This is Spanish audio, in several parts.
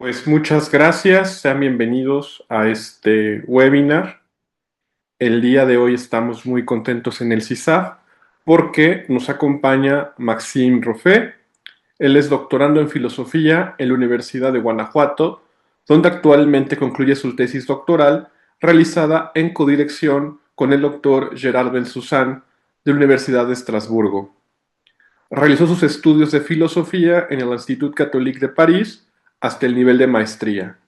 Pues muchas gracias, sean bienvenidos a este webinar. El día de hoy estamos muy contentos en el CISAF porque nos acompaña Maxime Roffé. Él es doctorando en filosofía en la Universidad de Guanajuato, donde actualmente concluye su tesis doctoral realizada en codirección con el doctor Gerard Bensoussan de la Universidad de Estrasburgo. Realizó sus estudios de filosofía en el Institut Catholique de París hasta el nivel de maestría.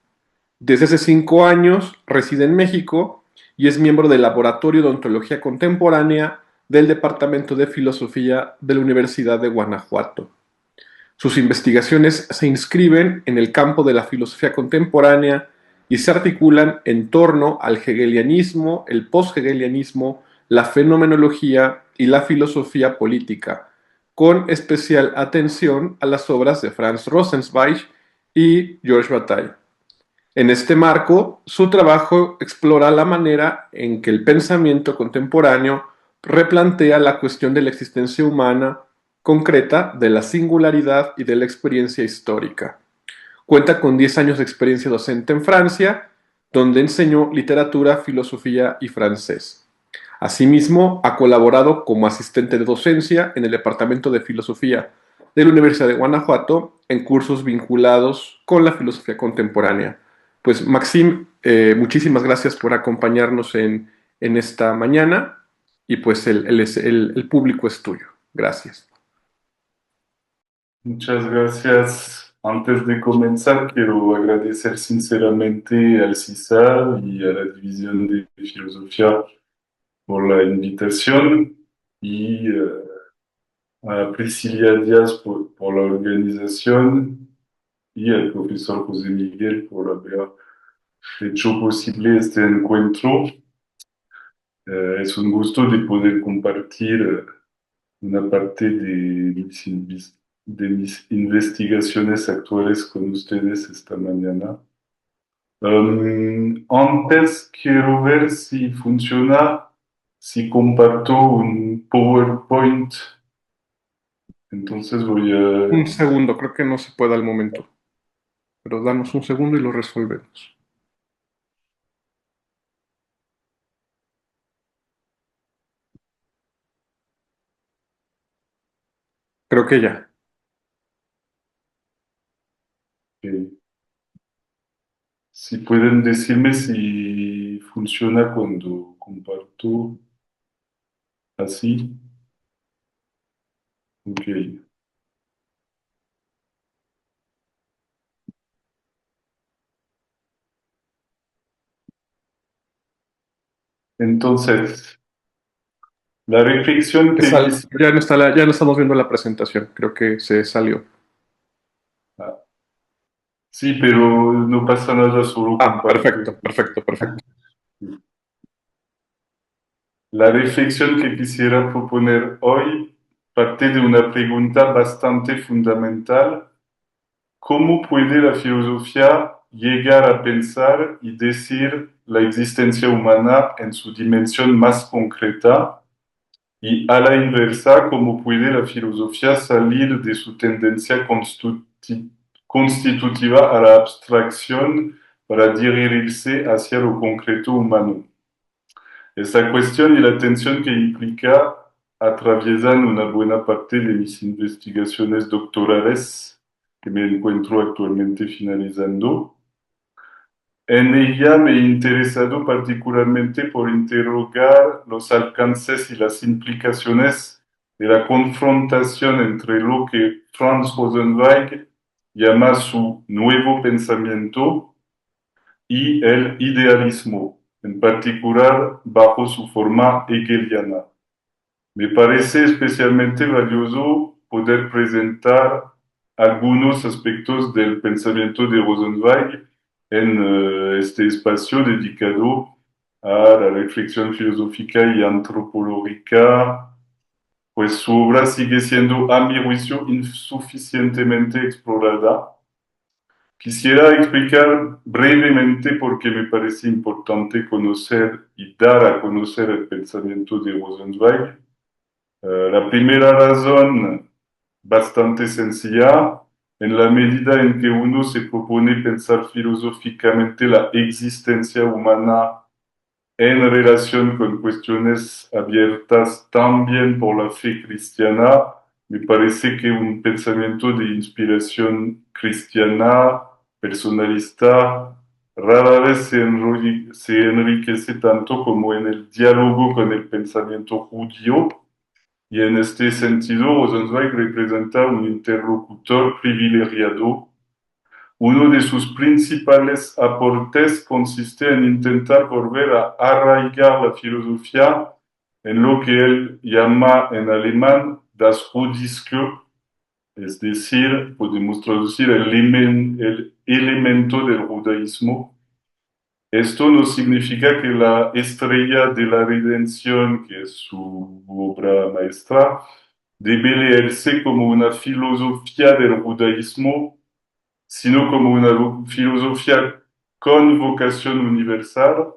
Desde hace 5 años reside en México y es miembro del Laboratorio de Ontología Contemporánea del Departamento de Filosofía de la Universidad de Guanajuato. Sus investigaciones se inscriben en el campo de la filosofía contemporánea y se articulan en torno al hegelianismo, el post-hegelianismo, la fenomenología y la filosofía política, con especial atención a las obras de Franz Rosenzweig y Georges Bataille. En este marco, su trabajo explora la manera en que el pensamiento contemporáneo replantea la cuestión de la existencia humana concreta, de la singularidad y de la experiencia histórica. Cuenta con 10 años de experiencia docente en Francia, donde enseñó literatura, filosofía y francés. Asimismo, ha colaborado como asistente de docencia en el Departamento de Filosofía de la Universidad de Guanajuato en cursos vinculados con la filosofía contemporánea. Pues Maxime, muchísimas gracias por acompañarnos en esta mañana y pues el público es tuyo. Gracias. Muchas gracias. Antes de comenzar, quiero agradecer sinceramente al CISA y a la División de Filosofía por la invitación y a Priscilla Díaz por la organización y al profesor José Miguel por haber hecho posible este encuentro. Es un gusto de poder compartir una parte de mis investigaciones actuales con ustedes esta mañana. Antes quiero ver si funciona, si comparto un PowerPoint. Entonces voy Un a... segundo, creo que no se puede al momento, pero danos un segundo y lo resolvemos. Creo que ya. Si pueden decirme si funciona cuando comparto así. Ok. Entonces, la reflexión que quisiera... Ya no está ya no estamos viendo la presentación, creo que se salió. Sí, pero no pasa nada, solo Ah, comparto. perfecto, perfecto, perfecto. La reflexión que quisiera proponer hoy parte de una pregunta bastante fundamental. ¿Cómo puede la filosofía llegar a pensar y decir la existencia humana en su dimensión más concreta? Y a la inversa, ¿cómo puede la filosofía salir de su tendencia constitutiva a la abstracción para dirigirse hacia lo concreto humano? Esta cuestión y la tensión que implica atraviesan una buena parte de mis investigaciones doctorales que me encuentro actualmente finalizando. En ella me he interesado particularmente por interrogar los alcances y las implicaciones de la confrontación entre lo que Franz Rosenzweig llama su nuevo pensamiento y el idealismo, en particular bajo su forma hegeliana. Me parece especialmente valioso poder presentar algunos aspectos del pensamiento de Rosenzweig en este espacio dedicado a la reflexión filosófica y antropológica, pues su obra sigue siendo, a mi juicio, insuficientemente explorada. Quisiera explicar brevemente por qué me parece importante conocer y dar a conocer el pensamiento de Rosenzweig. La primera razón, bastante sencilla, en la medida en que uno se propone pensar filosóficamente la existencia humana en relación con cuestiones abiertas también por la fe cristiana, me parece que un pensamiento de inspiración cristiana, personalista, rara vez se enriquece tanto como en el diálogo con el pensamiento judío, y en este sentido Rosenzweig representa un interlocutor privilegiado. Uno de sus principales aportes consiste en intentar volver a arraigar la filosofía en lo que él llama en alemán das Judische, es decir, podemos traducir el elemento del judaísmo. Esto no significa que la estrella de la redención, que es su obra maestra, debe leerse como una filosofía del judaísmo, sino como una filosofía con vocación universal,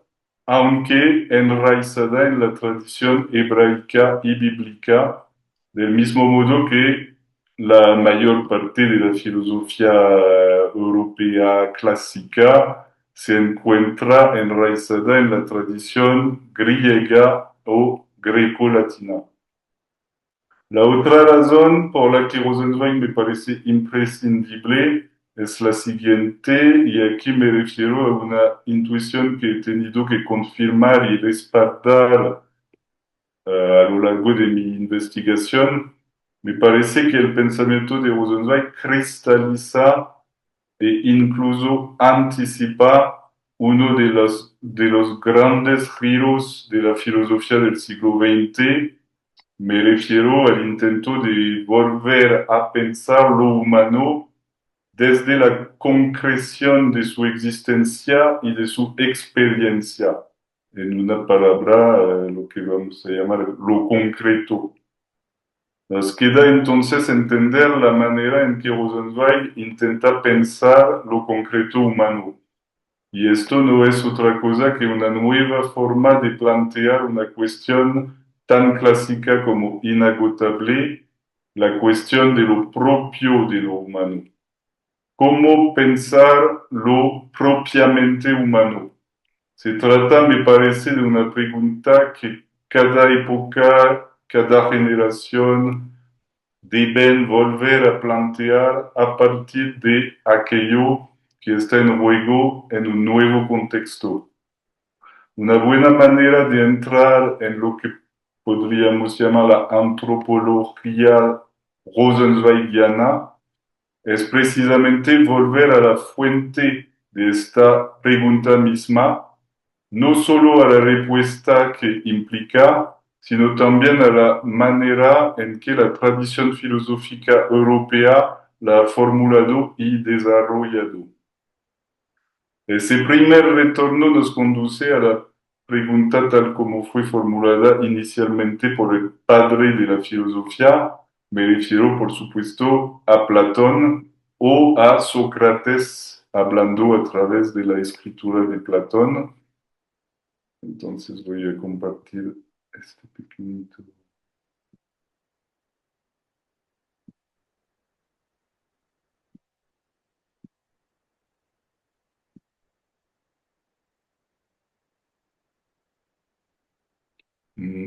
aunque enraizada en la tradición hebraica y bíblica, del mismo modo que la mayor parte de la filosofía europea clásica se encuentra enraizada en la tradición griega o greco-latina. La otra razón por la que Rosenzweig me parece imprescindible es la siguiente, y aquí me refiero a una intuición que he tenido que confirmar y respaldar a lo largo de mi investigación. Me parece que el pensamiento de Rosenzweig cristaliza e incluso anticipa uno de los grandes giros de la filosofía del siglo XX. Me refiero al intento de volver a pensar lo humano desde la concreción de su existencia y de su experiencia. En una palabra, lo que vamos a llamar lo concreto. Nos queda entonces entender la manera en que Rosenzweig intenta pensar lo concreto humano. Y esto no es otra cosa que una nueva forma de plantear una cuestión tan clásica como inagotable, la cuestión de lo propio de lo humano. ¿Cómo pensar lo propiamente humano? Se trata, me parece, de una pregunta que cada época, cada generación deben volver a plantear a partir de aquello que está en juego en un nuevo contexto. Una buena manera de entrar en lo que podríamos llamar la antropología rosenzweigiana es precisamente volver a la fuente de esta pregunta misma, no solo a la respuesta que implica, sino también a la manera en que la tradición filosófica europea la ha formulado y desarrollado. Ese primer retorno nos conduce a la pregunta tal como fue formulada inicialmente por el padre de la filosofía. Me refiero, por supuesto, a Platón o a Sócrates, hablando a través de la escritura de Platón. Entonces voy a compartir este pequeñito.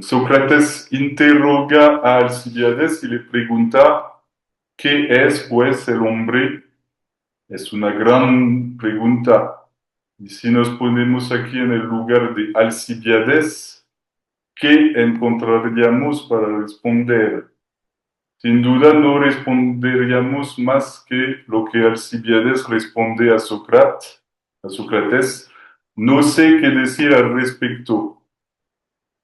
Sócrates interroga a Alcibíades y le pregunta, ¿qué es pues el hombre? Es una gran pregunta. Y si nos ponemos aquí en el lugar de Alcibíades, ¿qué encontraríamos para responder? Sin duda no responderíamos más que lo que Alcibíades responde a Sócrates. No sé qué decir al respecto.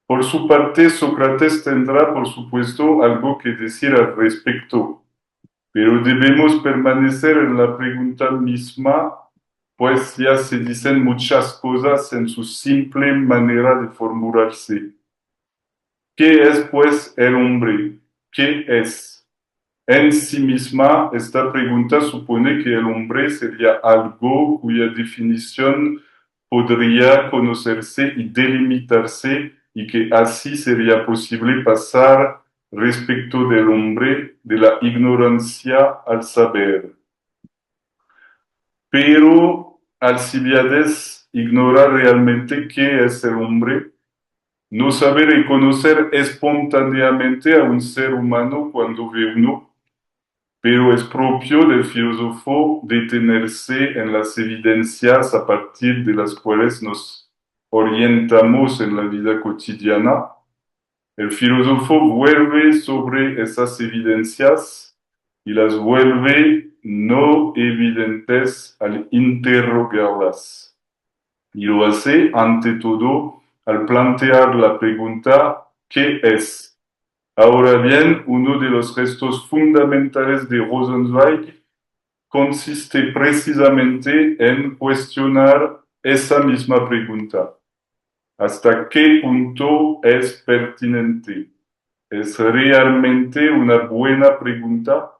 Por su parte, Sócrates tendrá, por supuesto, algo que decir al respecto, pero debemos permanecer en la pregunta misma, pues ya se dicen muchas cosas en su simple manera de formularse. ¿Qué es, pues, el hombre? ¿Qué es? En sí misma, esta pregunta supone que el hombre sería algo cuya definición podría conocerse y delimitarse y que así sería posible pasar respecto del hombre de la ignorancia al saber. pero Alcibiades ignora realmente qué es el hombre, no sabe reconocer espontáneamente a un ser humano cuando ve uno, pero es propio del filósofo detenerse en las evidencias a partir de las cuales nos orientamos en la vida cotidiana. El filósofo vuelve sobre esas evidencias y las vuelve no evidentes al interrogarlas. Y lo hace, ante todo, al plantear la pregunta ¿qué es? Ahora bien, uno de los gestos fundamentales de Rosenzweig consiste precisamente en cuestionar esa misma pregunta. ¿Hasta qué punto es pertinente? ¿Es realmente una buena pregunta?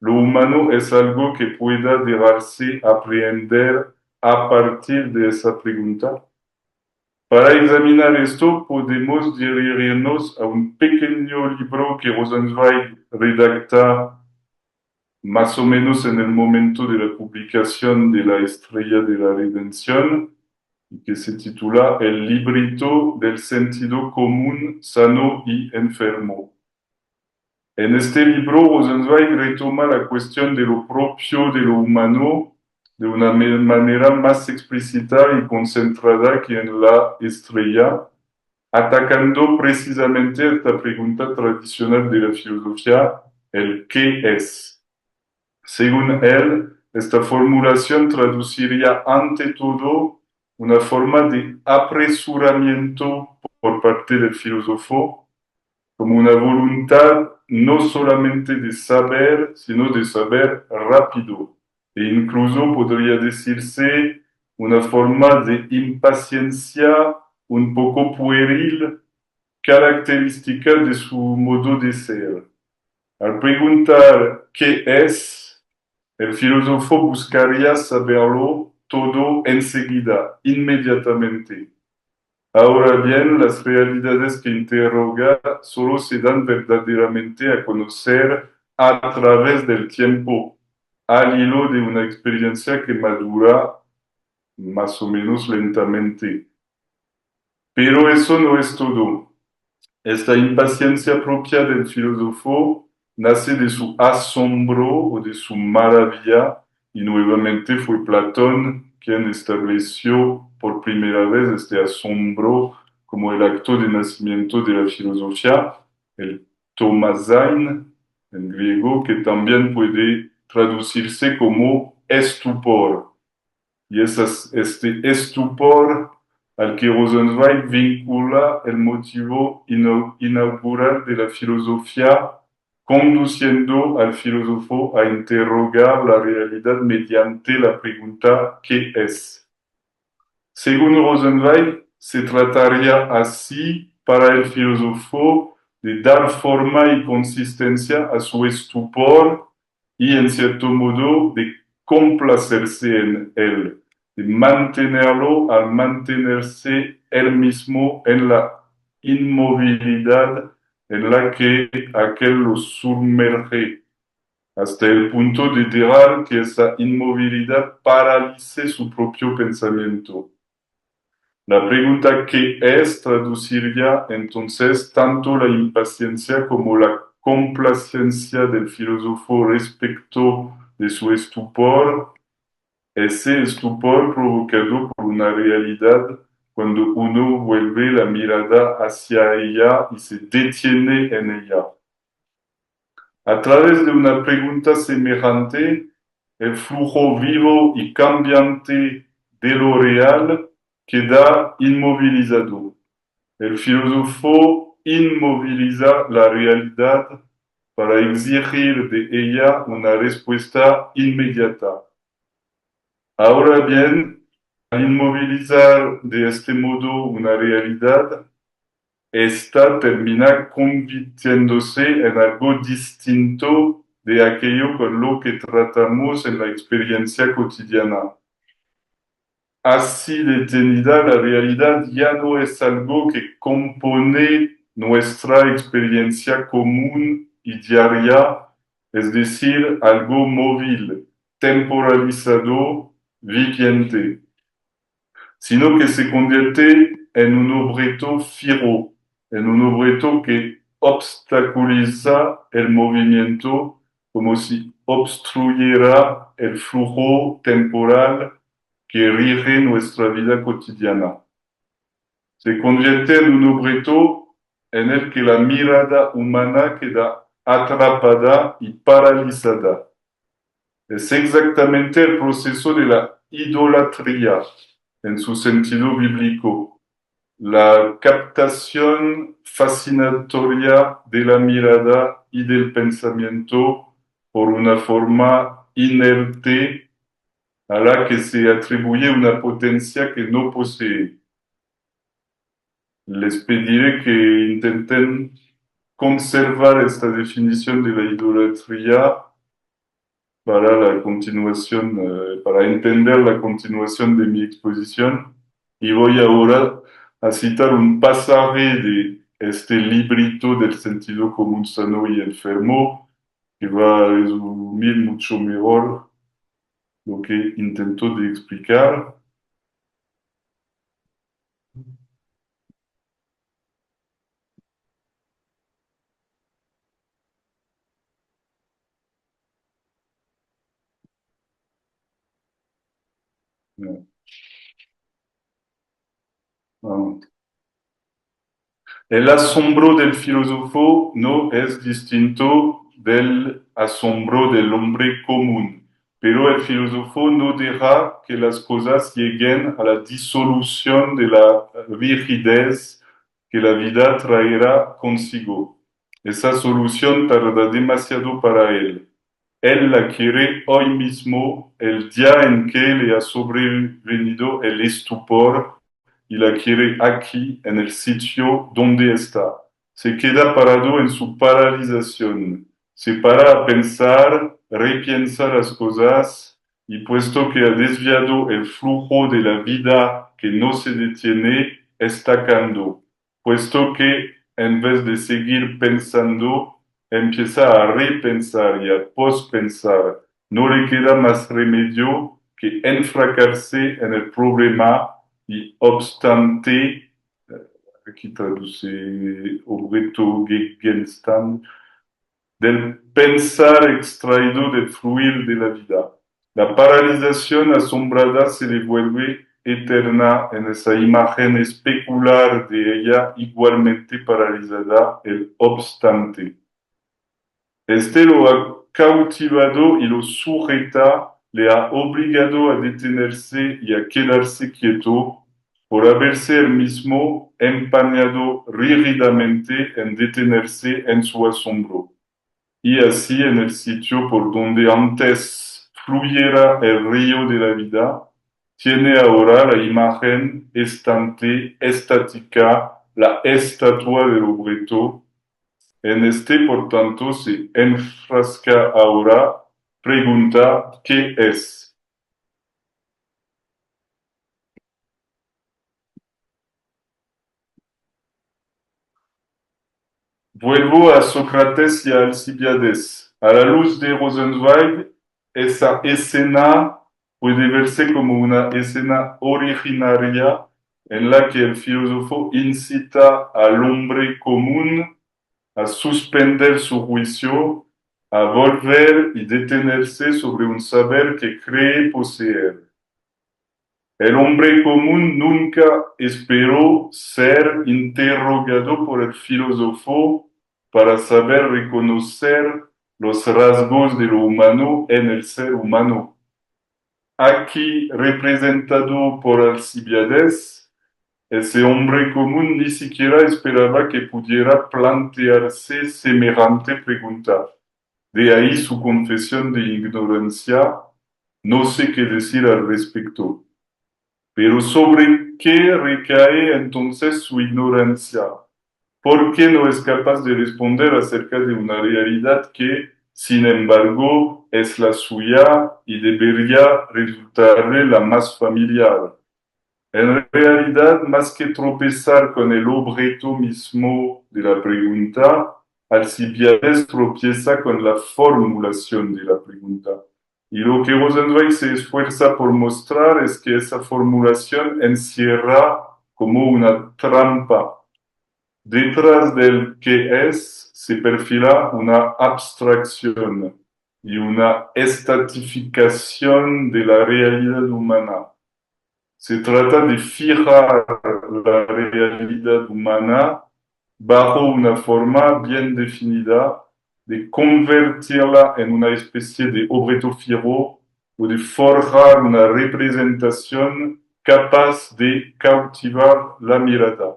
¿Lo humano es algo que pueda dejarse aprender a partir de esa pregunta? Para examinar esto, podemos dirigirnos a un pequeño libro que Rosenzweig redacta más o menos en el momento de la publicación de La Estrella de la Redención, y que se titula El librito del sentido común sano y enfermo. En este libro, Rosenzweig retoma la cuestión de lo propio de lo humano de una manera más explícita y concentrada que en La Estrella, atacando precisamente esta pregunta tradicional de la filosofía, el ¿qué es? Según él, esta formulación traduciría ante todo una forma de apresuramiento por parte del filósofo, como una voluntad no solamente de saber, sino de saber rápido, e incluso podría decirse una forma de impaciencia un poco pueril, característica de su modo de ser. Al preguntar qué es, el filósofo buscaría saberlo todo enseguida, inmediatamente. Ahora bien, las realidades que interroga solo se dan verdaderamente a conocer a través del tiempo, al hilo de una experiencia que madura más o menos lentamente. Pero eso no es todo. Esta impaciencia propia del filósofo nace de su asombro o de su maravilla, y nuevamente fue Platón quien estableció por primera vez este asombro como el acto de nacimiento de la filosofía, el Thomasein en griego, que también puede traducirse como estupor. Y es este estupor al que Rosenzweig vincula el motivo inaugural de la filosofía, conduciendo al filósofo a interrogar la realidad mediante la pregunta ¿qué es? Según Rosenzweig, se trataría así para el filósofo de dar forma y consistencia a su estupor y, en cierto modo, de complacerse en él, de mantenerlo al mantenerse él mismo en la inmovilidad en la que aquel lo sumerge, hasta el punto de dejar que esa inmovilidad paralice su propio pensamiento. La pregunta ¿qué es? Traduciría entonces tanto la impaciencia como la complacencia del filósofo respecto de su estupor, ese estupor provocado por una realidad cuando uno vuelve la mirada hacia ella y se detiene en ella. A través de una pregunta semejante, el flujo vivo y cambiante de lo real queda inmovilizado. El filósofo inmoviliza la realidad para exigir de ella una respuesta inmediata. Ahora bien, al inmovilizar de este modo una realidad, esta termina convirtiéndose en algo distinto de aquello con lo que tratamos en la experiencia cotidiana. Así detenida, la realidad ya no es algo que compone nuestra experiencia común y diaria, es decir, algo móvil, temporalizado, viviente, sino que se convierte en un objeto fiero, en un objeto que obstaculiza el movimiento como si obstruyera el flujo temporal que rige nuestra vida cotidiana. Se convierte en un objeto en el que la mirada humana queda atrapada y paralizada. Es exactamente el proceso de la idolatría en su sentido bíblico, la captación fascinatoria de la mirada y del pensamiento por una forma inerte a la que se atribuye una potencia que no posee. Les pediré que intenten conservar esta definición de la idolatría para la continuación, para entender la continuación de mi exposición. Y voy ahora a citar un pasaje de este librito del sentido común sano y enfermo, que va a resumir mucho mejor lo que intento de explicar. El asombro del filósofo no es distinto del asombro del hombre común, pero el filósofo no deja que las cosas lleguen a la disolución de la rigidez que la vida traerá consigo. Esa solución tarda demasiado para él. Él la quiere hoy mismo, el día en que le ha sobrevenido el estupor, y la quiere aquí, en el sitio donde está. Se queda parado en su paralización. Se para a pensar, repiensa las cosas, y puesto que ha desviado el flujo de la vida que no se detiene, estacando. Puesto que, en vez de seguir pensando, empieza a repensar y a pospensar. No le queda más remedio que enfracarse en el problema y obstante, aquí traduce objeto Gegenstand, del pensar extraído del fluir de la vida. La paralización asombrada se le vuelve eterna en esa imagen especular de ella igualmente paralizada, el obstante. Este lo ha cautivado y lo sujeta, le ha obligado a detenerse y a quedarse quieto por haberse él mismo empañado rígidamente en detenerse en su asombro. Y así en el sitio por donde antes fluyera el río de la vida, tiene ahora la imagen estante, estática, la estatua del objeto. En este, por tanto, se enfrasca ahora, pregunta ¿qué es? Vuelvo a Sócrates y a Alcibiades. A la luz de Rosenzweig, esa escena puede verse como una escena originaria en la que el filósofo incita al hombre común a suspender su juicio, a volver y detenerse sobre un saber que cree poseer. El hombre común nunca esperó ser interrogado por el filósofo para saber reconocer los rasgos de lo humano en el ser humano. Aquí representado por Alcibiades, ese hombre común ni siquiera esperaba que pudiera plantearse semejante pregunta. De ahí su confesión de ignorancia. No sé qué decir al respecto. Pero ¿sobre qué recae entonces su ignorancia? ¿Por qué no es capaz de responder acerca de una realidad que, sin embargo, es la suya y debería resultarle la más familiar? En realidad, más que tropezar con el objeto mismo de la pregunta, Alcibiades tropieza con la formulación de la pregunta. Y lo que Rosenzweig se esfuerza por mostrar es que esa formulación encierra como una trampa. Detrás del que es se perfila una abstracción y una estatificación de la realidad humana. Se trata de fijar la realidad humana bajo una forma bien definida, de convertirla en una especie de objeto fijo o de forjar una representación capaz de cautivar la mirada.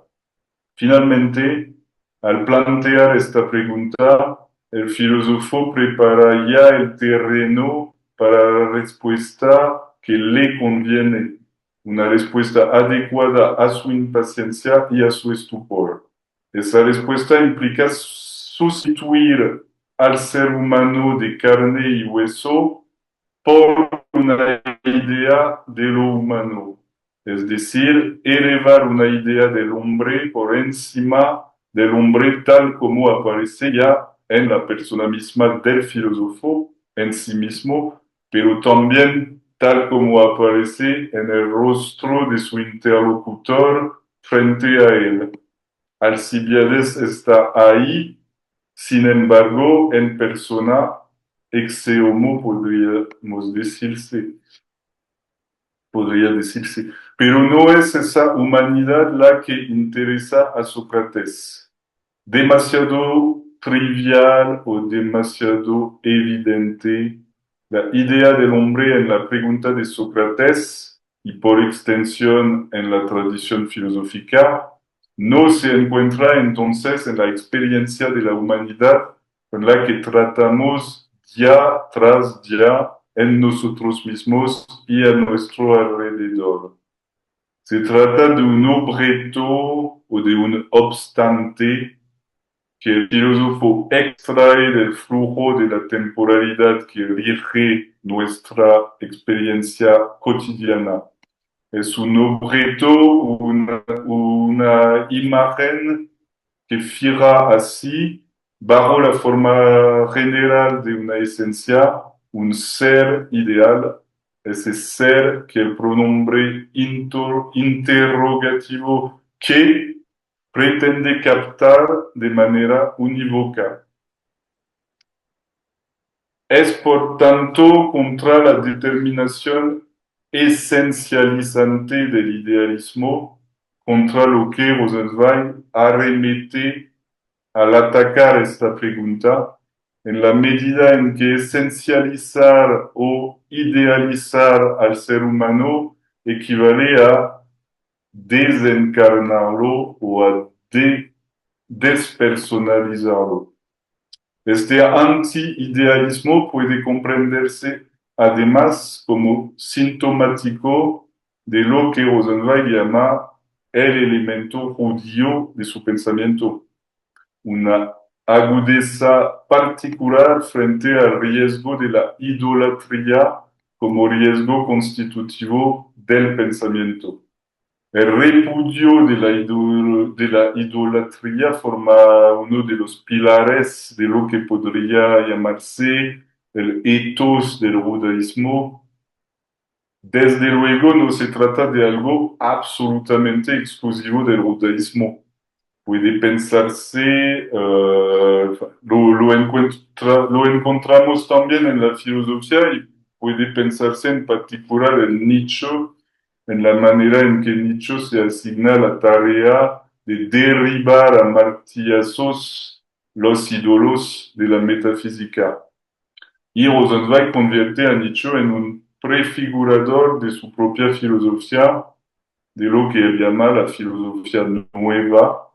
Finalmente, al plantear esta pregunta, el filósofo prepara ya el terreno para la respuesta que le conviene, una respuesta adecuada a su impaciencia y a su estupor. Esa respuesta implica sustituir al ser humano de carne y hueso por una idea de lo humano, es decir, elevar una idea del hombre por encima del hombre tal como aparece ya en la persona misma del filósofo en sí mismo, pero también tal como aparece en el rostro de su interlocutor frente a él. Alcibiades está ahí, sin embargo, en persona, ex homo podría decirse, pero no es esa humanidad la que interesa a Sócrates. Demasiado trivial o demasiado evidente, la idea del hombre en la pregunta de Sócrates y por extensión en la tradición filosófica no se encuentra entonces en la experiencia de la humanidad con la que tratamos día tras día en nosotros mismos y a nuestro alrededor. Se trata de un objeto o de un obstante que el filósofo extrae del flujo de la temporalidad que rige nuestra experiencia cotidiana. Es un objeto, una imagen que fija así, bajo la forma general de una esencia, un ser ideal, ese ser que el pronombre interrogativo que pretende captar de manera unívoca. Es por tanto contra la determinación esencializante del idealismo, contra lo que Rosenzweig arremete al atacar esta pregunta, en la medida en que esencializar o idealizar al ser humano equivale a desencarnarlo o a despersonalizarlo. Este anti-idealismo puede comprenderse además como sintomático de lo que Rosenzweig llama el elemento judío de su pensamiento, una agudeza particular frente al riesgo de la idolatría como riesgo constitutivo del pensamiento. El repudio de la idolatría forma uno de los pilares de lo que podría llamarse el ethos del judaísmo. Desde luego no se trata de algo absolutamente exclusivo del judaísmo. Puede pensarse, lo encontramos también en la filosofía y puede pensarse en particular en Nietzsche, en la manera en que Nietzsche se asigna la tarea de derribar a martillazos los ídolos de la metafísica. Y Rosenzweig convierte a Nietzsche en un prefigurador de su propia filosofía, de lo que él llama la filosofía nueva.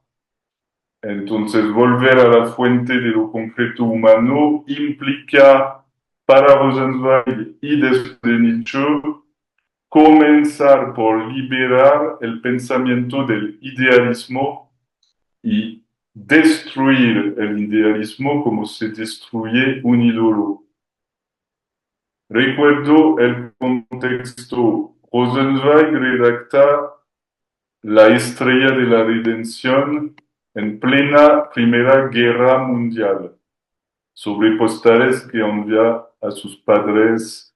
Entonces, volver a la fuente de lo concreto humano implica para Rosenzweig y después de Nietzsche comenzar por liberar el pensamiento del idealismo y destruir el idealismo como se destruye un ídolo. Recuerdo el contexto. Rosenzweig redacta La estrella de la redención en plena Primera Guerra Mundial, sobre postales que envía a sus padres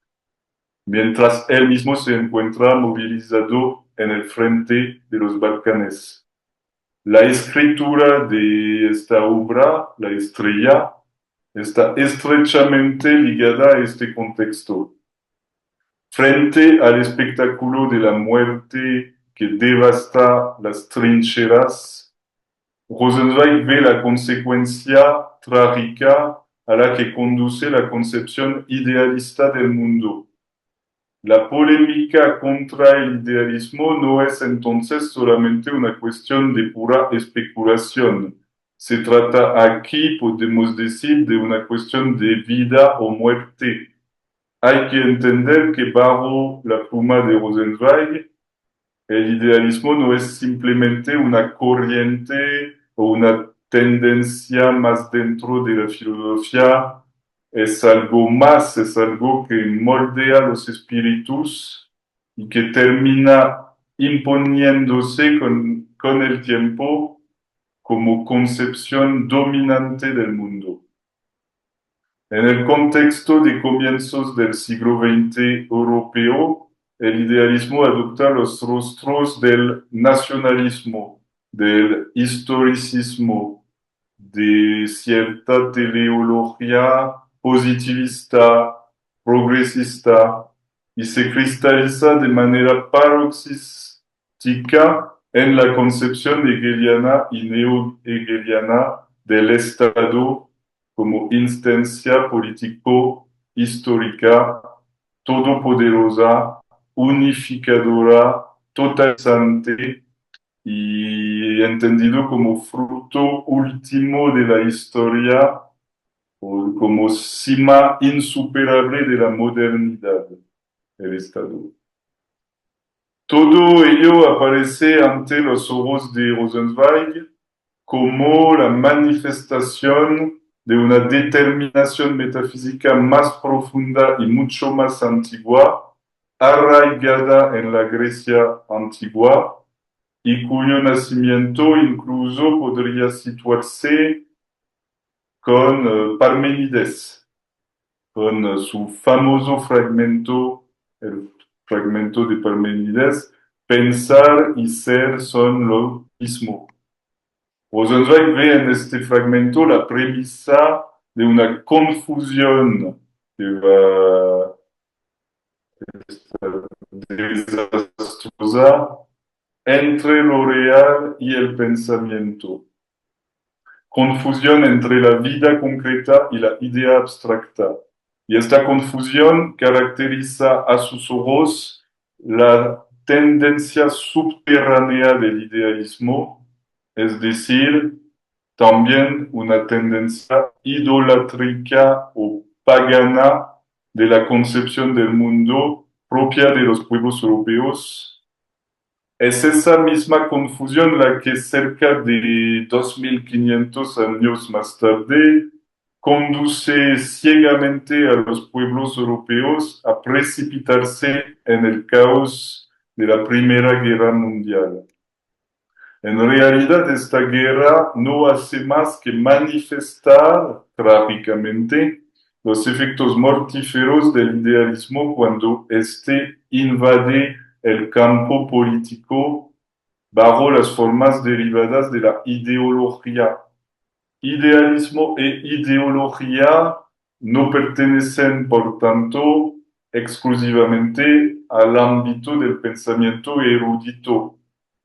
mientras él mismo se encuentra movilizado en el frente de los Balcanes. La escritura de esta obra, La Estrella, está estrechamente ligada a este contexto. Frente al espectáculo de la muerte que devasta las trincheras, Rosenzweig ve la consecuencia trágica a la que conduce la concepción idealista del mundo. La polémica contra el idealismo no es entonces solamente una cuestión de pura especulación. Se trata aquí, podemos decir, de una cuestión de vida o muerte. Hay que entender que bajo la pluma de Rosenzweig, el idealismo no es simplemente una corriente o una tendencia más dentro de la filosofía, es algo más, es algo que moldea los espíritus y que termina imponiéndose con el tiempo como concepción dominante del mundo. En el contexto de comienzos del siglo XX europeo, el idealismo adopta los rostros del nacionalismo, del historicismo, de cierta teleología positivista, progresista, y se cristaliza de manera paroxística en la concepción hegeliana y neo-hegeliana del Estado como instancia político-histórica todopoderosa, unificadora, totalizante y entendido como fruto último de la historia o como cima insuperable de la modernidad, el Estado. Todo ello aparece ante los ojos de Rosenzweig como la manifestación de una determinación metafísica más profunda y mucho más antigua, arraigada en la Grecia antigua, y cuyo nacimiento incluso podría situarse con Parménides, con su famoso fragmento, el fragmento de Parménides, pensar y ser son lo mismo. Rosenzweig ve en este fragmento la premisa de una confusión que va desastrosa entre lo real y el pensamiento. Confusión entre la vida concreta y la idea abstracta. Y esta confusión caracteriza a sus ojos la tendencia subterránea del idealismo, es decir, también una tendencia idolátrica o pagana de la concepción del mundo propia de los pueblos europeos. Es esa misma confusión la que cerca de 2500 años más tarde conduce ciegamente a los pueblos europeos a precipitarse en el caos de la Primera Guerra Mundial. En realidad, esta guerra no hace más que manifestar trágicamente los efectos mortíferos del idealismo cuando éste invade el campo político bajo las formas derivadas de la ideología. Idealismo e ideología no pertenecen, por tanto, exclusivamente al ámbito del pensamiento erudito.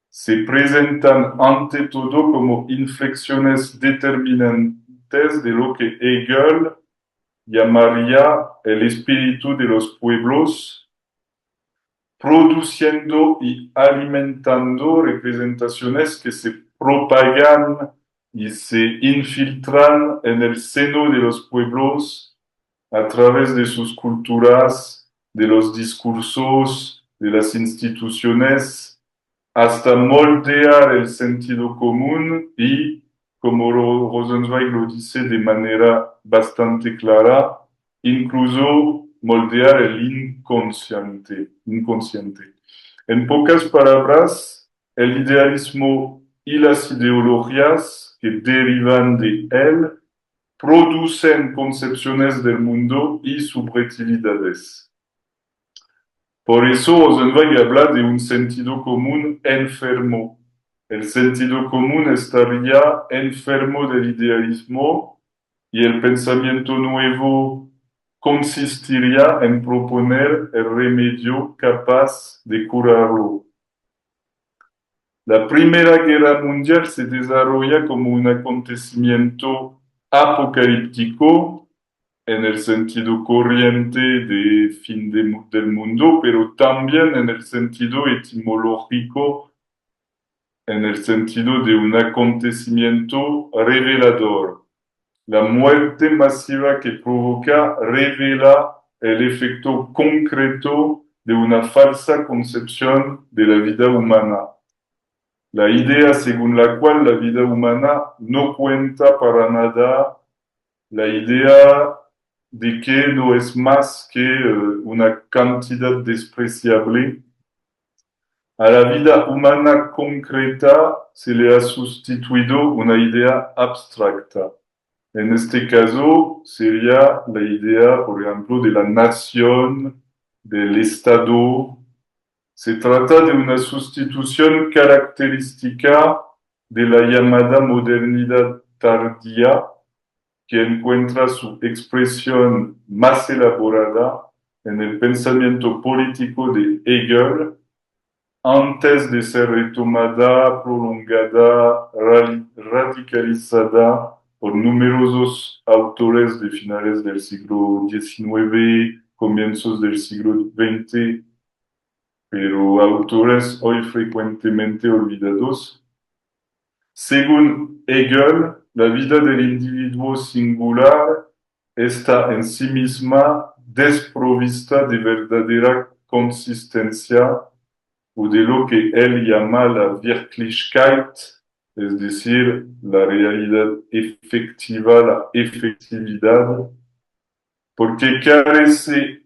Se presentan ante todo como inflexiones determinantes de lo que Hegel llamaría el espíritu de los pueblos, produciendo y alimentando representaciones que se propagan y se infiltran en el seno de los pueblos a través de sus culturas, de los discursos, de las instituciones, hasta moldear el sentido común y, como Rosenzweig lo dice de manera bastante clara, incluso moldear el inconsciente. En pocas palabras, el idealismo y las ideologías que derivan de él producen concepciones del mundo y subjetividades. Por eso Rosenberg habla de un sentido común enfermo. El sentido común estaría enfermo del idealismo y el pensamiento nuevo consistiría en proponer el remedio capaz de curarlo. La Primera Guerra Mundial se desarrolla como un acontecimiento apocalíptico en el sentido corriente de del mundo, pero también en el sentido etimológico, en el sentido de un acontecimiento revelador. La muerte masiva que provoca revela el efecto concreto de una falsa concepción de la vida humana. La idea según la cual la vida humana no cuenta para nada, la idea de que no es más que una cantidad despreciable. A la vida humana concreta se le ha sustituido una idea abstracta. En este caso sería la idea, por ejemplo, de la nación, del Estado. Se trata de una sustitución característica de la llamada modernidad tardía, que encuentra su expresión más elaborada en el pensamiento político de Hegel, antes de ser retomada, prolongada, radicalizada por numerosos autores de finales del siglo XIX, comienzos del siglo XX, pero autores hoy frecuentemente olvidados. Según Hegel, la vida del individuo singular está en sí misma desprovista de verdadera consistencia o de lo que él llama la Wirklichkeit, es decir, la realidad efectiva, la efectividad, porque carece,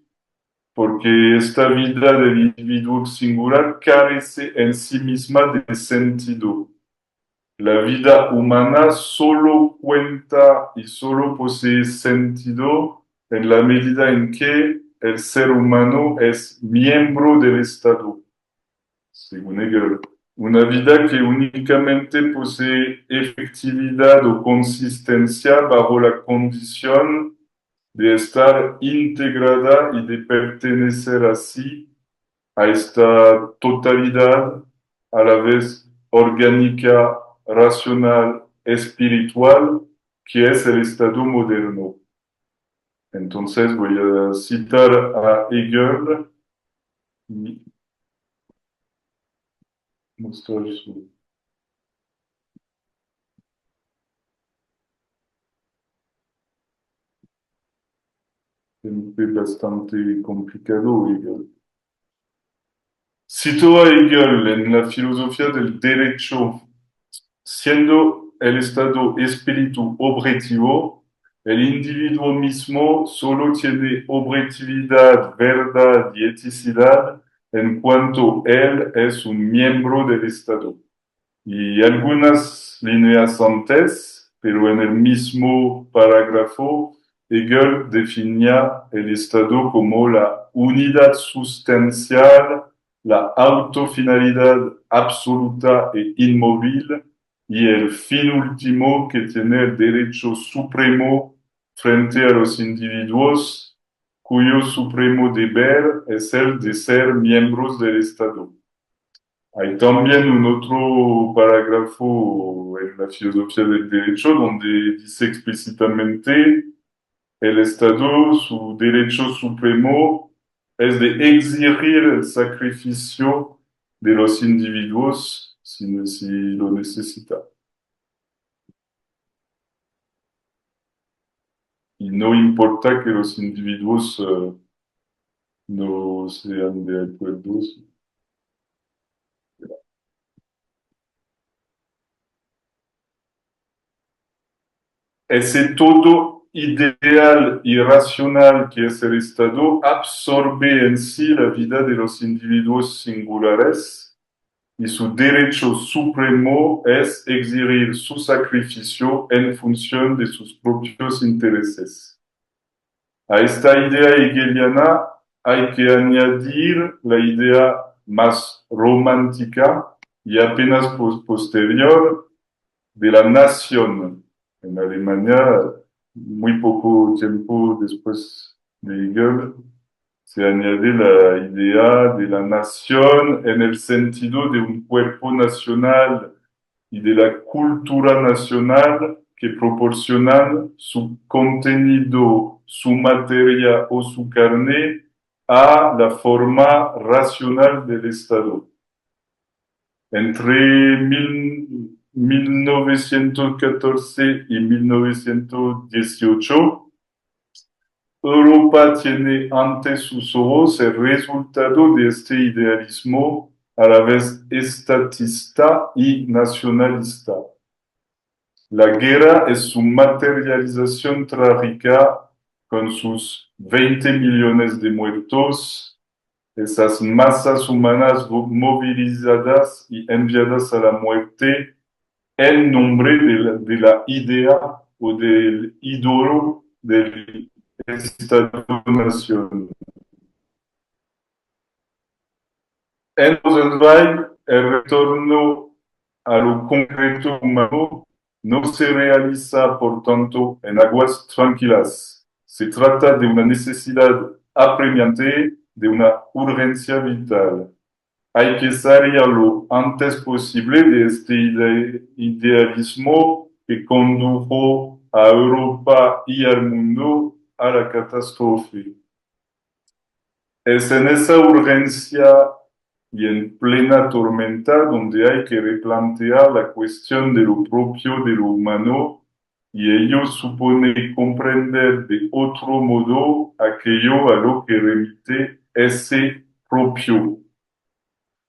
porque esta vida del individuo singular carece en sí misma de sentido. La vida humana solo cuenta y solo posee sentido en la medida en que el ser humano es miembro del Estado, según Hegel. Una vida que únicamente posee efectividad o consistencia bajo la condición de estar integrada y de pertenecer así a esta totalidad a la vez orgánica, racional, espiritual, que es el Estado moderno. Entonces voy a citar a Hegel y mostrar su... Es bastante complicado, Hegel. Cito a Hegel en la filosofía del derecho, siendo el estado espíritu objetivo, el individuo mismo solo tiene objetividad, verdad y eticidad en cuanto él es un miembro del Estado. Y algunas líneas antes, pero en el mismo parágrafo, Hegel definía el Estado como la unidad sustancial, la autofinalidad absoluta e inmóvil y el fin último que tiene el derecho supremo frente a los individuos, cuyo supremo deber es el de ser miembros del Estado. Hay también un otro parágrafo en la filosofía del derecho donde dice explícitamente el Estado, su derecho supremo es de exigir el sacrificio de los individuos si lo necesita. Y no importa que los individuos no sean de acuerdo. Ese todo ideal y racional que es el Estado absorbe en sí la vida de los individuos singulares y su derecho supremo es exigir su sacrificio en función de sus propios intereses. A esta idea hegeliana hay que añadir la idea más romántica y apenas posterior de la nación. En Alemania, muy poco tiempo después de Hegel, se añade la idea de la nación en el sentido de un cuerpo nacional y de la cultura nacional que proporcionan su contenido, su materia o su carne a la forma racional del Estado. Entre 1914 y 1918, Europa tiene ante sus ojos el resultado de este idealismo a la vez estatista y nacionalista. La guerra es su materialización trágica con sus 20 millones de muertos, esas masas humanas movilizadas y enviadas a la muerte en nombre de la idea o del ídolo del Estado-nación. En Rosenzweig, el retorno a lo concreto humano no se realiza, por tanto, en aguas tranquilas. Se trata de una necesidad apremiante, de una urgencia vital. Hay que salir lo antes posible de este idealismo que condujo a Europa y al mundo a la catástrofe. Es en esa urgencia y en plena tormenta donde hay que replantear la cuestión de lo propio de lo humano, y ello supone comprender de otro modo aquello a lo que remite ese propio.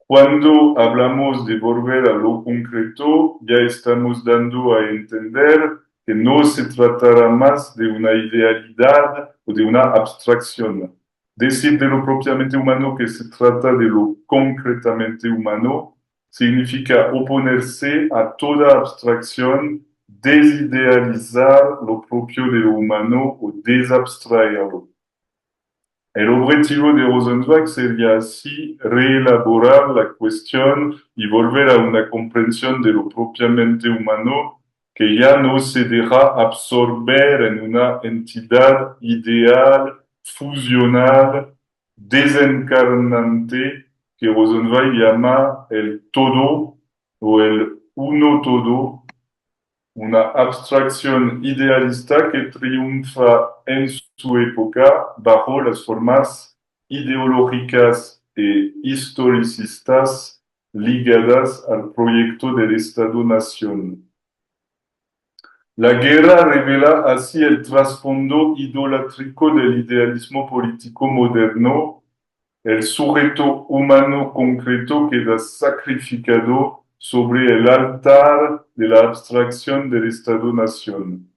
Cuando hablamos de volver a lo concreto, ya estamos dando a entender que no se tratará más de una idealidad o de una abstracción. Decir de lo propiamente humano que se trata de lo concretamente humano significa oponerse a toda abstracción, desidealizar lo propio de lo humano o desabstraerlo. El objetivo de Rosenzweig sería así reelaborar la cuestión y volver a una comprensión de lo propiamente humano que ya no se deja absorber en una entidad ideal, fusional, desencarnante, que Rosenzweig llama el todo o el uno todo, una abstracción idealista que triunfa en su época bajo las formas ideológicas e historicistas ligadas al proyecto del Estado-Nación. La guerra revela así el trasfondo idolátrico del idealismo político moderno. El sujeto humano concreto queda sacrificado sobre el altar de la abstracción del Estado-Nación.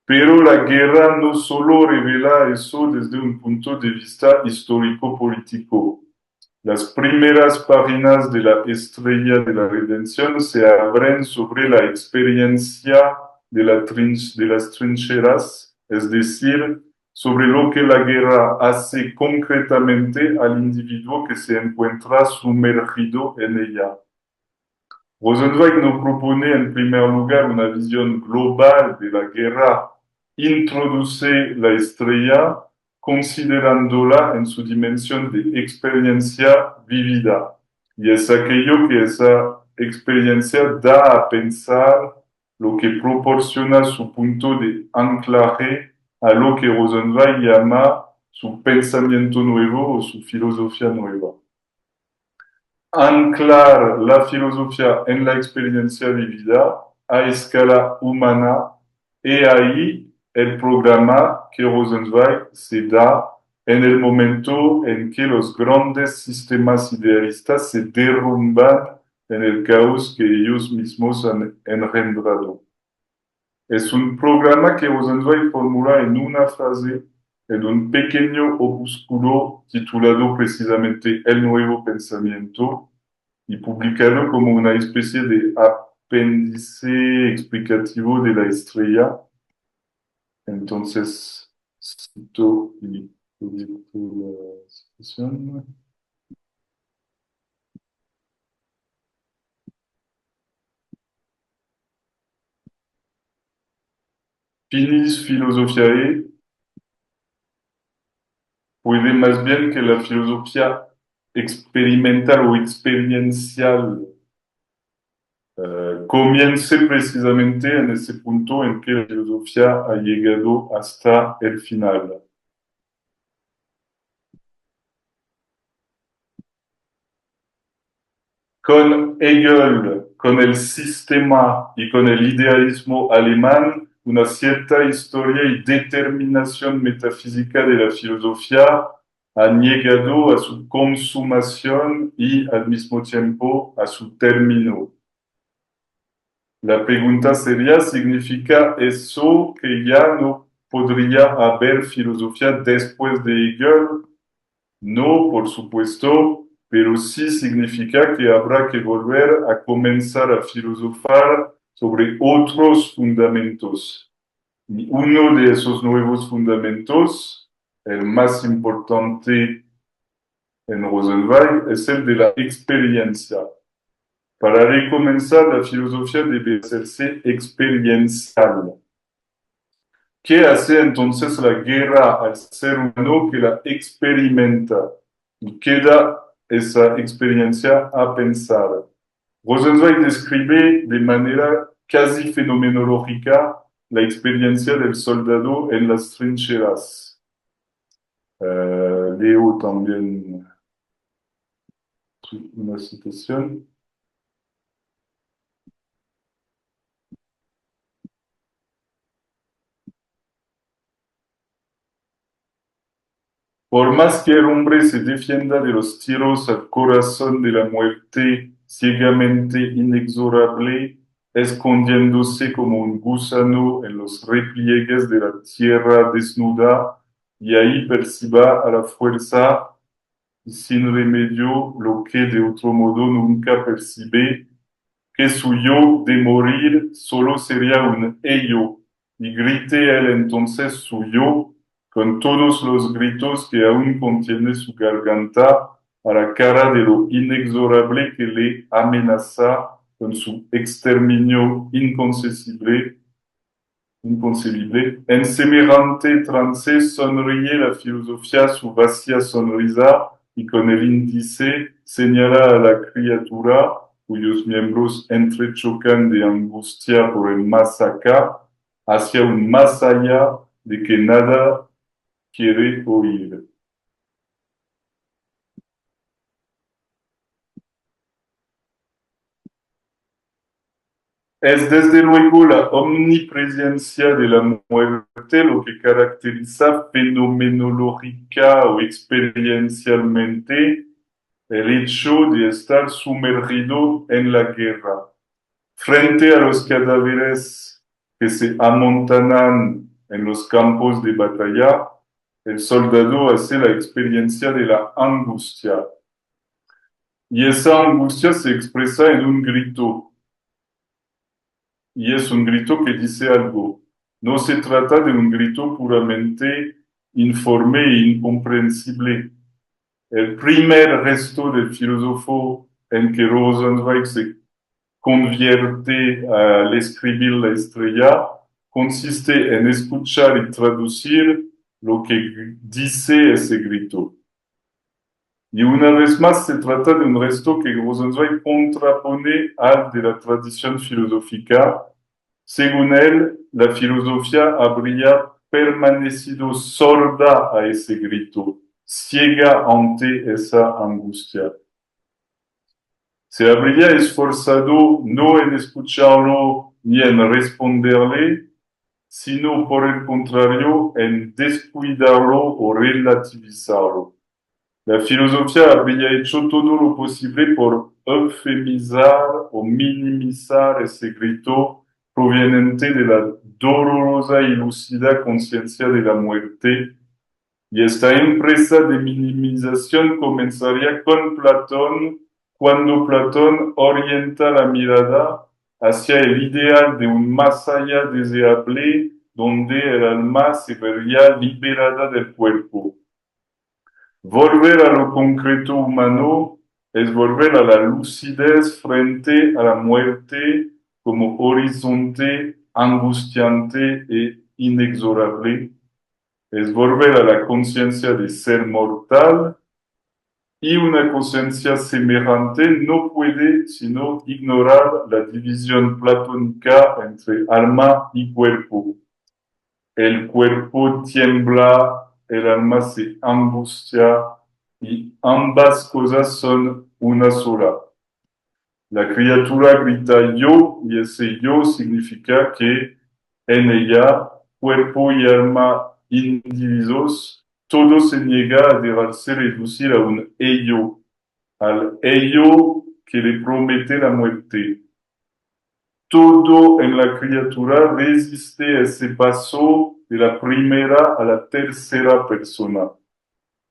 Pero la guerra no solo revela eso desde un punto de vista histórico-político. Las primeras páginas de la Estrella de la Redención se abren sobre la experiencia de las trincheras, es decir, sobre lo que la guerra hace concretamente al individuo que se encuentra sumergido en ella. Rosenzweig no propone en primer lugar una visión global de la guerra, introduce la estrella considerándola en su dimensión de experiencia vivida. Y es aquello que esa experiencia da a pensar, lo que proporciona su punto de anclaje a lo que Rosenzweig llama su pensamiento nuevo o su filosofía nueva. Anclar la filosofía en la experiencia vivida a escala humana, y ahí el programa que Rosenzweig se da en el momento en que los grandes sistemas idealistas se derrumban en el caos que ellos mismos han engendrado. Es un programa que Rosenzweig formula en una frase en un pequeño opúsculo titulado precisamente El Nuevo Pensamiento y publicado como una especie de apéndice explicativo de la estrella. Entonces, cito y publico sesión. Finis Philosophiae puede más bien que la filosofía experimental o experiencial comience precisamente en ese punto en que la filosofía ha llegado hasta el final. Con Hegel, con el sistema y con el idealismo alemán, una cierta historia y determinación metafísica de la filosofía han llegado a su consumación y al mismo tiempo a su término. La pregunta sería, ¿significa eso que ya no podría haber filosofía después de Hegel? No, por supuesto, pero sí significa que habrá que volver a comenzar a filosofar sobre otros fundamentos. Y uno de esos nuevos fundamentos, el más importante en Rosenzweig, es el de la experiencia. Para recomenzar, la filosofía debe hacerse experiencial. ¿Qué hace entonces la guerra al ser humano que la experimenta? Y queda esa experiencia a pensar. Rosenzweig describe de manera casi fenomenológica la experiencia del soldado en las trincheras. Leo también una citación. Por más que el hombre se defienda de los tiros al corazón de la muerte ciegamente inexorable, escondiéndose como un gusano en los repliegues de la tierra desnuda, y ahí perciba a la fuerza y sin remedio lo que de otro modo nunca percibe, que su yo de morir solo sería un ello, y grite él entonces su yo con todos los gritos que aún contiene su garganta a la cara de lo inexorable que le amenaza con su exterminio inconcebible. En semejante trance sonríe la filosofía su vacía sonrisa y con el índice señala a la criatura cuyos miembros entrechocan de angustia por el más acá, hacia un más allá de que nada quiere oír. Es desde luego la omnipresencia de la muerte lo que caracteriza fenomenológica o experiencialmente el hecho de estar sumergido en la guerra. Frente a los cadáveres que se amontonan en los campos de batalla, el soldado hace la experiencia de la angustia. Y esa angustia se expresa en un grito. Y es un grito que dice algo. No se trata de un grito puramente informe e incomprensible. El primer gesto del filósofo en que Rosenzweig se convierte al escribir la estrella consiste en escuchar y traducir lo que dice ese grito. Y una vez más se trata de un gesto que Rosenzweig contrapone al de la tradición filosófica. Según él, la filosofía habría permanecido sorda a ese grito, ciega ante esa angustia. Se habría esforzado no en escucharlo ni en responderle, sino por el contrario en descuidarlo o relativizarlo. La filosofía habría hecho todo lo posible por eufemizar o minimizar ese grito proveniente de la dolorosa y lúcida conciencia de la muerte. Y esta empresa de minimización comenzaría con Platón, cuando Platón orienta la mirada hacia el ideal de un más allá deseable, donde el alma se vería liberada del cuerpo. Volver a lo concreto humano es volver a la lucidez frente a la muerte como horizonte angustiante e inexorable. Es volver a la conciencia de ser mortal y una conciencia semejante no puede sino ignorar la división platónica entre alma y cuerpo. El cuerpo tiembla, el alma se angustia y ambas cosas son una sola. La criatura grita yo y ese yo significa que en ella, cuerpo y alma indivisos, todo se niega a dejarse reducir a un ello, al ello que le promete la muerte. Todo en la criatura resiste a ese paso de la primera a la tercera persona.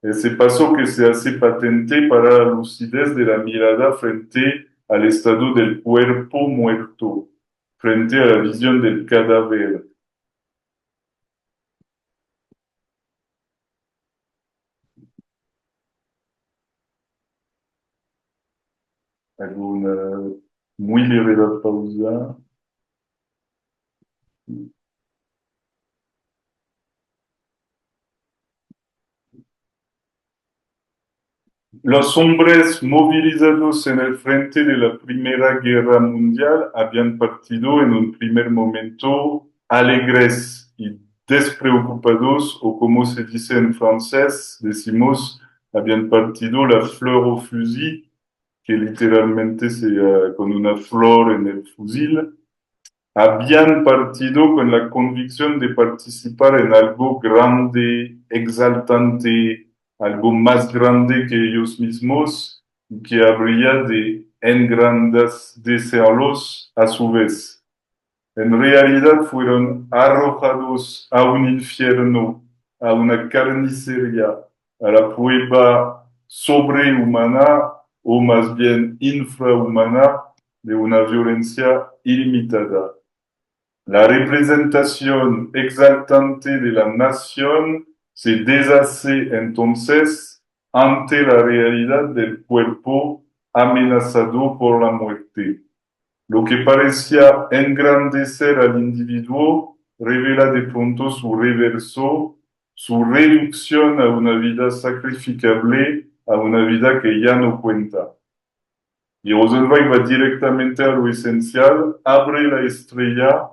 Ese paso que se hace patente para la lucidez de la mirada frente al estado del cuerpo muerto, frente a la visión del cadáver. Hago una muy leve pausa. Los hombres movilizados en el frente de la Primera Guerra Mundial habían partido en un primer momento alegres y despreocupados, o como se dice en francés, decimos, habían partido la fleur au fusil, que literalmente sea con una flor en el fusil. Habían partido con la convicción de participar en algo grande, exaltante, algo más grande que ellos mismos y que habría de engrandecerlos a su vez. En realidad fueron arrojados a un infierno, a una carnicería, a la prueba sobrehumana o más bien infrahumana de una violencia ilimitada. La representación exaltante de la nación se deshace entonces ante la realidad del cuerpo amenazado por la muerte. Lo que parecía engrandecer al individuo revela de pronto su reverso, su reducción a una vida sacrificable, a una vida que ya no cuenta. Y Rosenweig va directamente a lo esencial, abre la estrella,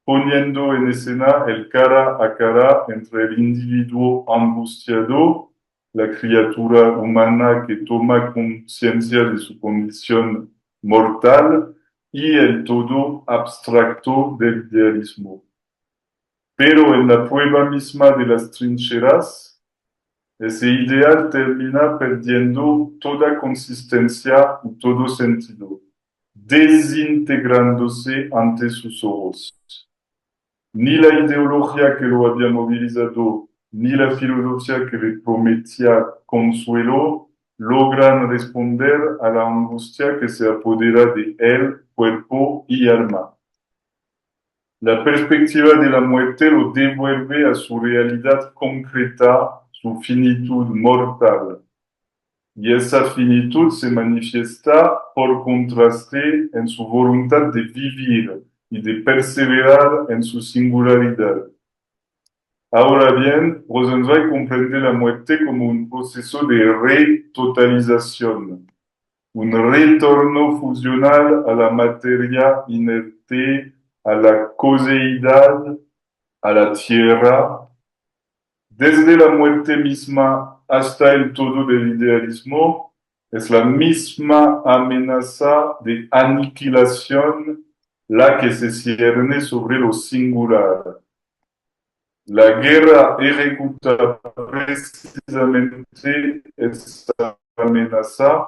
poniendo en escena el cara a cara entre el individuo angustiado, la criatura humana que toma conciencia de su condición mortal, y el todo abstracto del idealismo. Pero en la prueba misma de las trincheras, ese ideal termina perdiendo toda consistencia y todo sentido, desintegrándose ante sus ojos. Ni la ideología que lo había movilizado, ni la filosofía que le prometía consuelo logran responder a la angustia que se apodera de él, cuerpo y alma. La perspectiva de la muerte lo devuelve a su realidad concreta, su finitud mortal. Y esa finitud se manifiesta por contraste en su voluntad de vivir y de perseverar en su singularidad. Ahora bien, Rosenzweig comprende la muerte como un proceso de retotalización, un retorno fusional a la materia inerte, a la causeidad, a la tierra. Desde la muerte misma hasta el todo del idealismo, es la misma amenaza de aniquilación la que se cierne sobre lo singular. La guerra ejecuta precisamente esta amenaza,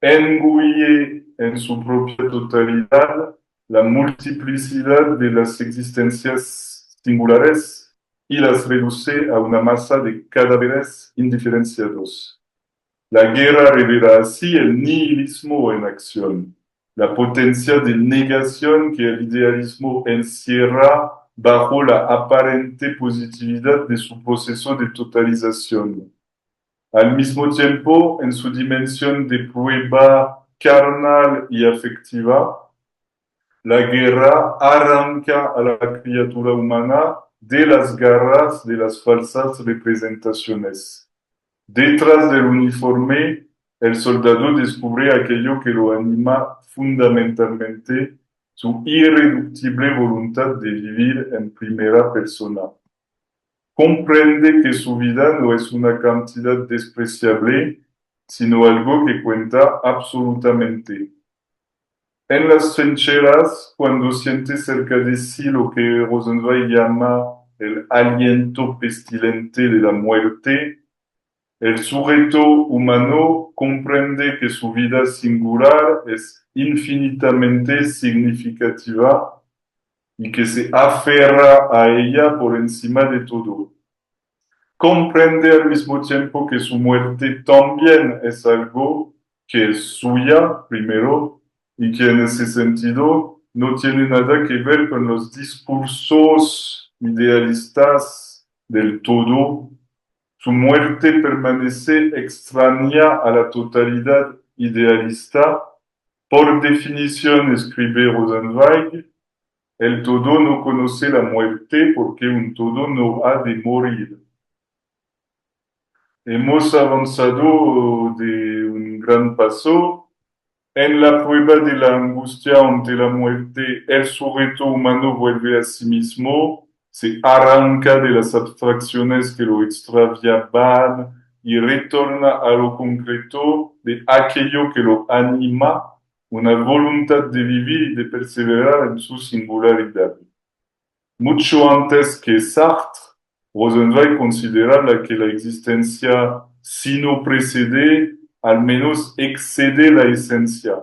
engulle en su propia totalidad la multiplicidad de las existencias singulares y las reduce a una masa de cadáveres indiferenciados. La guerra revela así el nihilismo en acción, la potencia de negación que el idealismo encierra bajo la aparente positividad de su proceso de totalización. Al mismo tiempo, en su dimensión de prueba carnal y afectiva, la guerra arranca a la criatura humana de las garras de las falsas representaciones. Detrás del uniforme, el soldado descubre aquello que lo anima fundamentalmente, su irreductible voluntad de vivir en primera persona. Comprende que su vida no es una cantidad despreciable, sino algo que cuenta absolutamente. En las trincheras, cuando siente cerca de sí lo que Rosenzweig llama el aliento pestilente de la muerte, el sujeto humano comprende que su vida singular es infinitamente significativa y que se aferra a ella por encima de todo. Comprende al mismo tiempo que su muerte también es algo que es suya, primero, y que en ese sentido no tiene nada que ver con los discursos idealistas del todo. Su muerte permanece extraña a la totalidad idealista. Por definición, escribe Rosenzweig, el todo no conoce la muerte porque un todo no ha de morir. Hemos avanzado de un gran paso. En la prueba de la angustia ante la muerte, el sujeto humano vuelve a sí mismo, se arranca de las abstracciones que lo extraviaban y retorna a lo concreto de aquello que lo anima, una voluntad de vivir y de perseverar en su singularidad. Mucho antes que Sartre, Rosenzweig considera que la existencia, si no precede, al menos excede la esencia.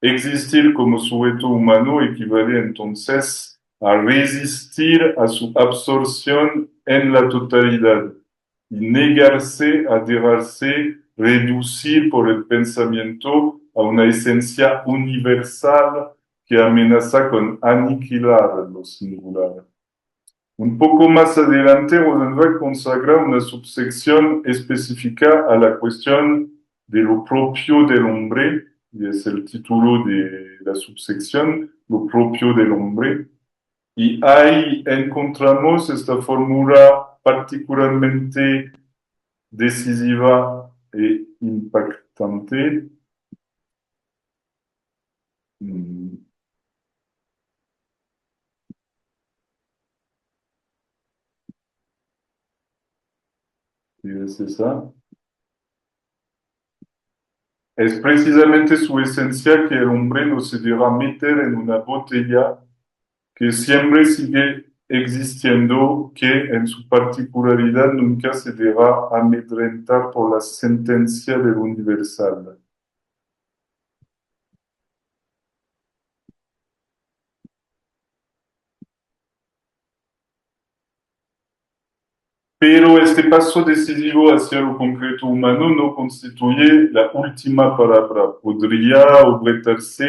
Existir como sujeto humano equivale entonces a resistir a su absorción en la totalidad y negarse a dejarse reducir por el pensamiento a una esencia universal que amenaza con aniquilar lo singular. Un poco más adelante, Rosenzweig consagra una subsección específica a la cuestión de lo propio del hombre, y es el título de la subsección, lo propio del hombre. Y ahí encontramos esta fórmula particularmente decisiva e impactante. ¿Y es esa? Es precisamente su esencia que el hombre no se deja meter en una botella que siempre sigue existiendo, que en su particularidad nunca se deja amedrentar por la sentencia del universal. Pero este paso decisivo hacia lo concreto humano no constituye la última palabra. Podría objetarse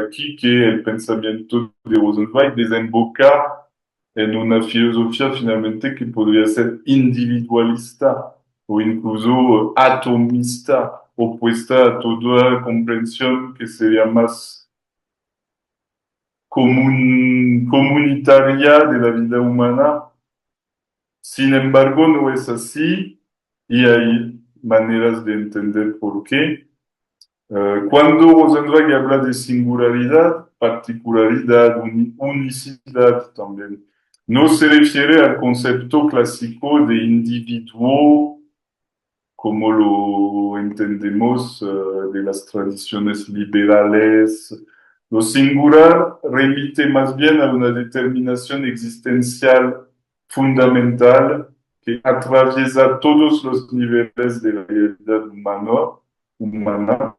aquí que el pensamiento de Rosenzweig desemboca en una filosofía finalmente que podría ser individualista o incluso atomista, opuesta a toda comprensión que sería más comunitaria de la vida humana. Sin embargo, no es así y hay maneras de entender por qué. Cuando Rosenzweig habla de singularidad, particularidad, unicidad también, no se refiere al concepto clásico de individuo como lo entendemos de las tradiciones liberales. Lo singular remite más bien a una determinación existencial fundamental que atraviesa todos los niveles de la realidad humana.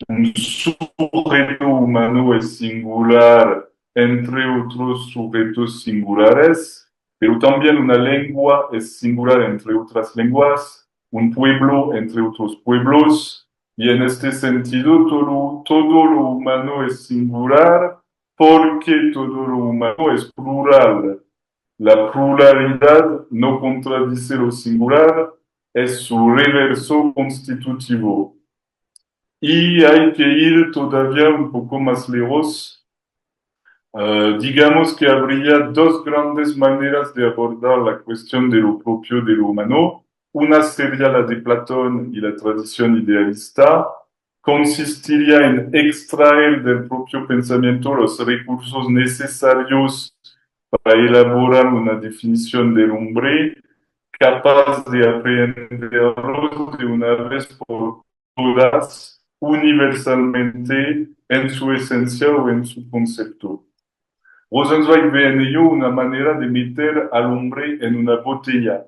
Un sujeto humano es singular entre otros sujetos singulares, pero también una lengua es singular entre otras lenguas, un pueblo entre otros pueblos, y en este sentido todo lo humano es singular porque todo lo humano es plural. La pluralidad no contradice lo singular, es su reverso constitutivo. Y hay que ir todavía un poco más lejos. Digamos que habría dos grandes maneras de abordar la cuestión de lo propio de lo humano. Una sería la de Platón y la tradición idealista. Consistiría en extraer del propio pensamiento los recursos necesarios para elaborar una definición del hombre capaz de aprenderlos de una vez por todas, universalmente, en su esencia o en su concepto. Rosenzweig ve en ello una manera de meter al hombre en una botella.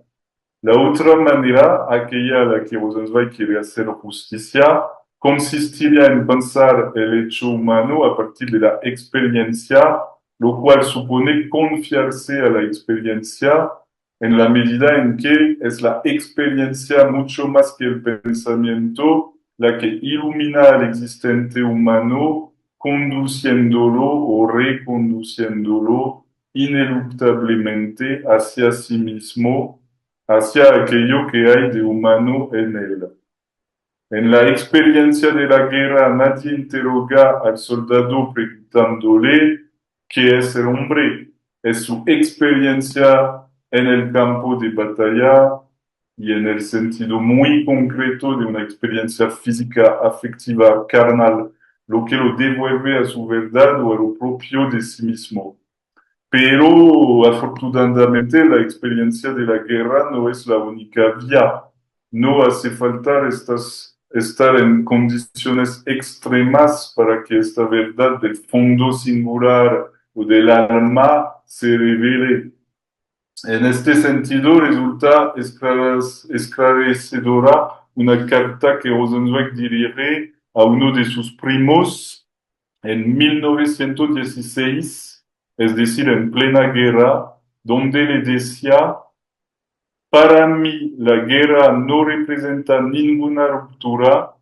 La otra manera, aquella a la que Rosenzweig quiere hacer justicia, consistiría en pensar el hecho humano a partir de la experiencia, lo cual supone confiarse a la experiencia en la medida en que es la experiencia mucho más que el pensamiento la que ilumina al existente humano, conduciéndolo o reconduciéndolo ineluctablemente hacia sí mismo, hacia aquello que hay de humano en él. En la experiencia de la guerra nadie interroga al soldado preguntándole qué es el hombre. Es su experiencia en el campo de batalla y en el sentido muy concreto de una experiencia física, afectiva, carnal, lo que lo devuelve a su verdad o a lo propio de sí mismo. Pero afortunadamente la experiencia de la guerra no es la única vía. No hace falta estar en condiciones extremas para que esta verdad del fondo singular o del alma se revele. En este sentido, resulta esclarecedora una carta que Rosenzweig dirige a uno de sus primos en 1916, es decir, en plena guerra, donde le decía, para mí la guerra no representa ninguna ruptura.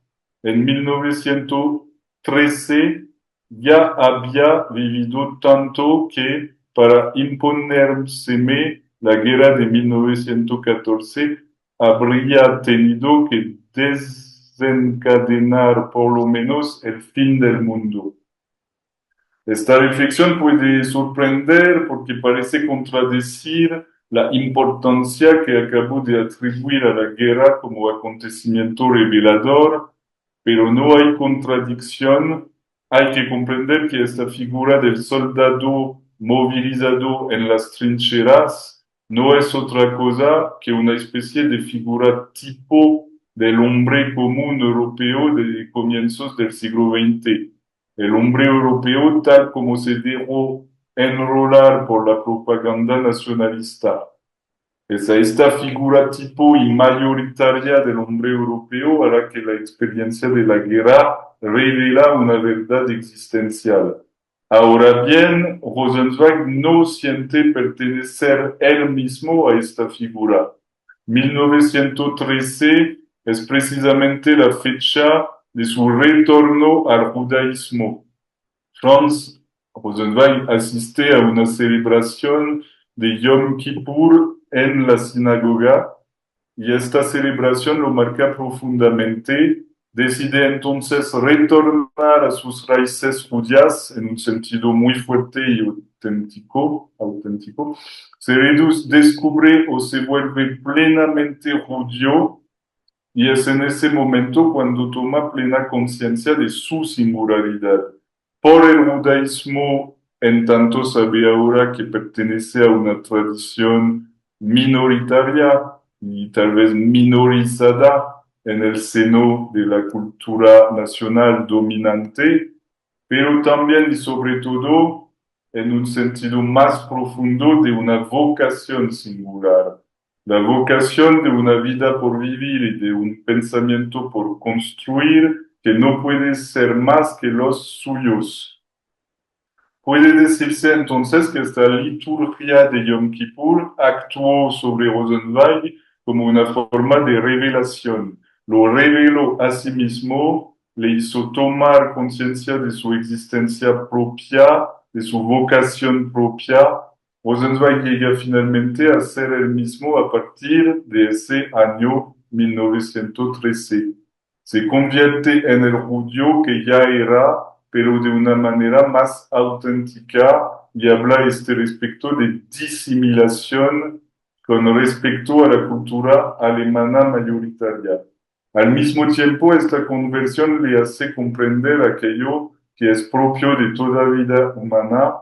En 1913 ya había vivido tanto que para imponérseme la guerra de 1914 habría tenido que desencadenar por lo menos el fin del mundo. Esta reflexión puede sorprender porque parece contradecir la importancia que acabo de atribuir a la guerra como acontecimiento revelador, pero no hay contradicción. Hay que comprender que esta figura del soldado movilizado en las trincheras no es otra cosa que una especie de figura tipo del hombre común europeo de comienzos del siglo XX. El hombre europeo tal como se dejó enrolar por la propaganda nacionalista. Es a esta figura tipo y mayoritaria del hombre europeo a la que la experiencia de la guerra revela una verdad existencial. Ahora bien, Rosenzweig no siente pertenecer él mismo a esta figura. 1913 es precisamente la fecha de su retorno al judaísmo. Franz Rosenzweig asiste a una celebración de Yom Kippur en la sinagoga y esta celebración lo marca profundamente. Decide entonces retornar a sus raíces judías en un sentido muy fuerte y auténtico. Se descubre o se vuelve plenamente judío y es en ese momento cuando toma plena conciencia de su singularidad. Por el judaísmo, en tanto sabe ahora que pertenece a una tradición minoritaria y tal vez minorizada en el seno de la cultura nacional dominante, pero también y sobre todo en un sentido más profundo de una vocación singular. La vocación de una vida por vivir y de un pensamiento por construir que no puede ser más que los suyos. Puede decirse entonces que esta liturgia de Yom Kippur actuó sobre Rosenzweig como una forma de revelación. Lo reveló a sí mismo, le hizo tomar conciencia de su existencia propia, de su vocación propia. Rosenzweig llega finalmente a ser el mismo a partir de ese año 1913. Se convierte en el judío que ya era, pero de una manera más auténtica, y habla respecto de disimilación con respecto a la cultura alemana mayoritaria. Al mismo tiempo, esta conversión le hace comprender aquello que es propio de toda vida humana.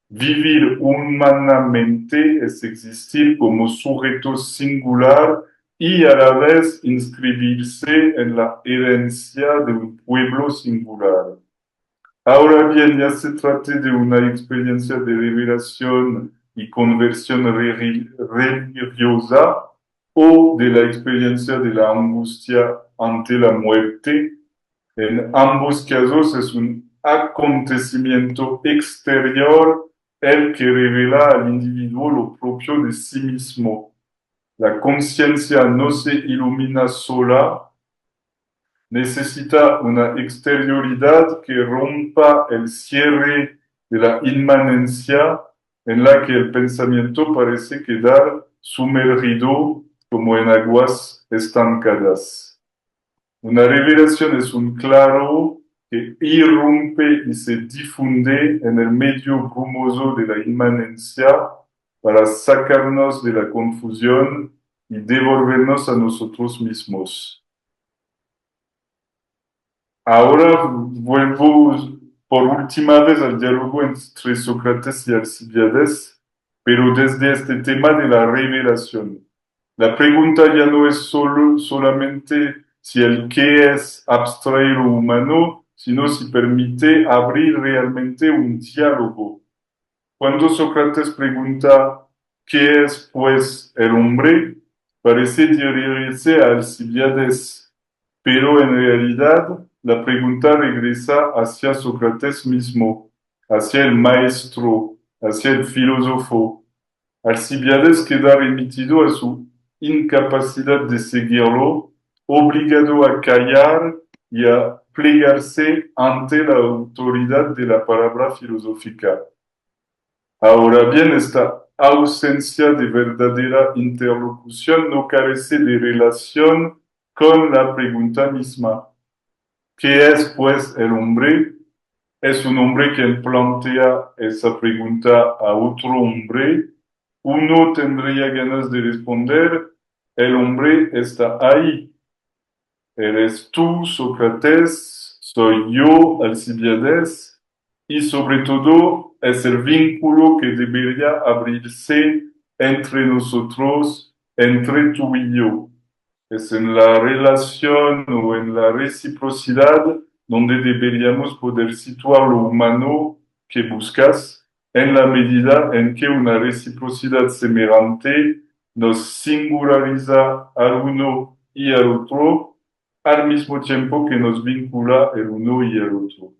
Vivir humanamente es existir como sujeto singular y a la vez inscribirse en la herencia de un pueblo singular. Ahora bien, ya se trata de una experiencia de revelación y conversión religiosa o de la experiencia de la angustia ante la muerte. En ambos casos es un acontecimiento exterior el que revela al individuo lo propio de sí mismo. La conciencia no se ilumina sola, necesita una exterioridad que rompa el cierre de la inmanencia en la que el pensamiento parece quedar sumergido como en aguas estancadas. Una revelación es un claro que irrumpe y se difunde en el medio brumoso de la inmanencia para sacarnos de la confusión y devolvernos a nosotros mismos. Ahora vuelvo por última vez al diálogo entre Sócrates y Alcibiades, pero desde este tema de la revelación. La pregunta ya no es solamente si el qué es abstrae lo humano, sino si permite abrir realmente un diálogo. Cuando Sócrates pregunta ¿qué es pues el hombre?, parece dirigirse a Alcibiades, pero en realidad la pregunta regresa hacia Sócrates mismo, hacia el maestro, hacia el filósofo. Alcibiades queda remitido a su incapacidad de seguirlo, obligado a callar y a plegarse ante la autoridad de la palabra filosófica. Ahora bien, esta ausencia de verdadera interlocución no carece de relación con la pregunta misma. ¿Qué es, pues, el hombre? Es un hombre quien plantea esa pregunta a otro hombre. Uno tendría ganas de responder, el hombre está ahí. Eres tú, Sócrates, soy yo, Alcibiades, y sobre todo es el vínculo que debería abrirse entre nosotros, entre tú y yo. Es en la relación o en la reciprocidad donde deberíamos poder situar lo humano que buscas, en la medida en que una reciprocidad semejante nos singulariza al uno y al otro, al mismo tiempo que nos vincula el uno y el otro,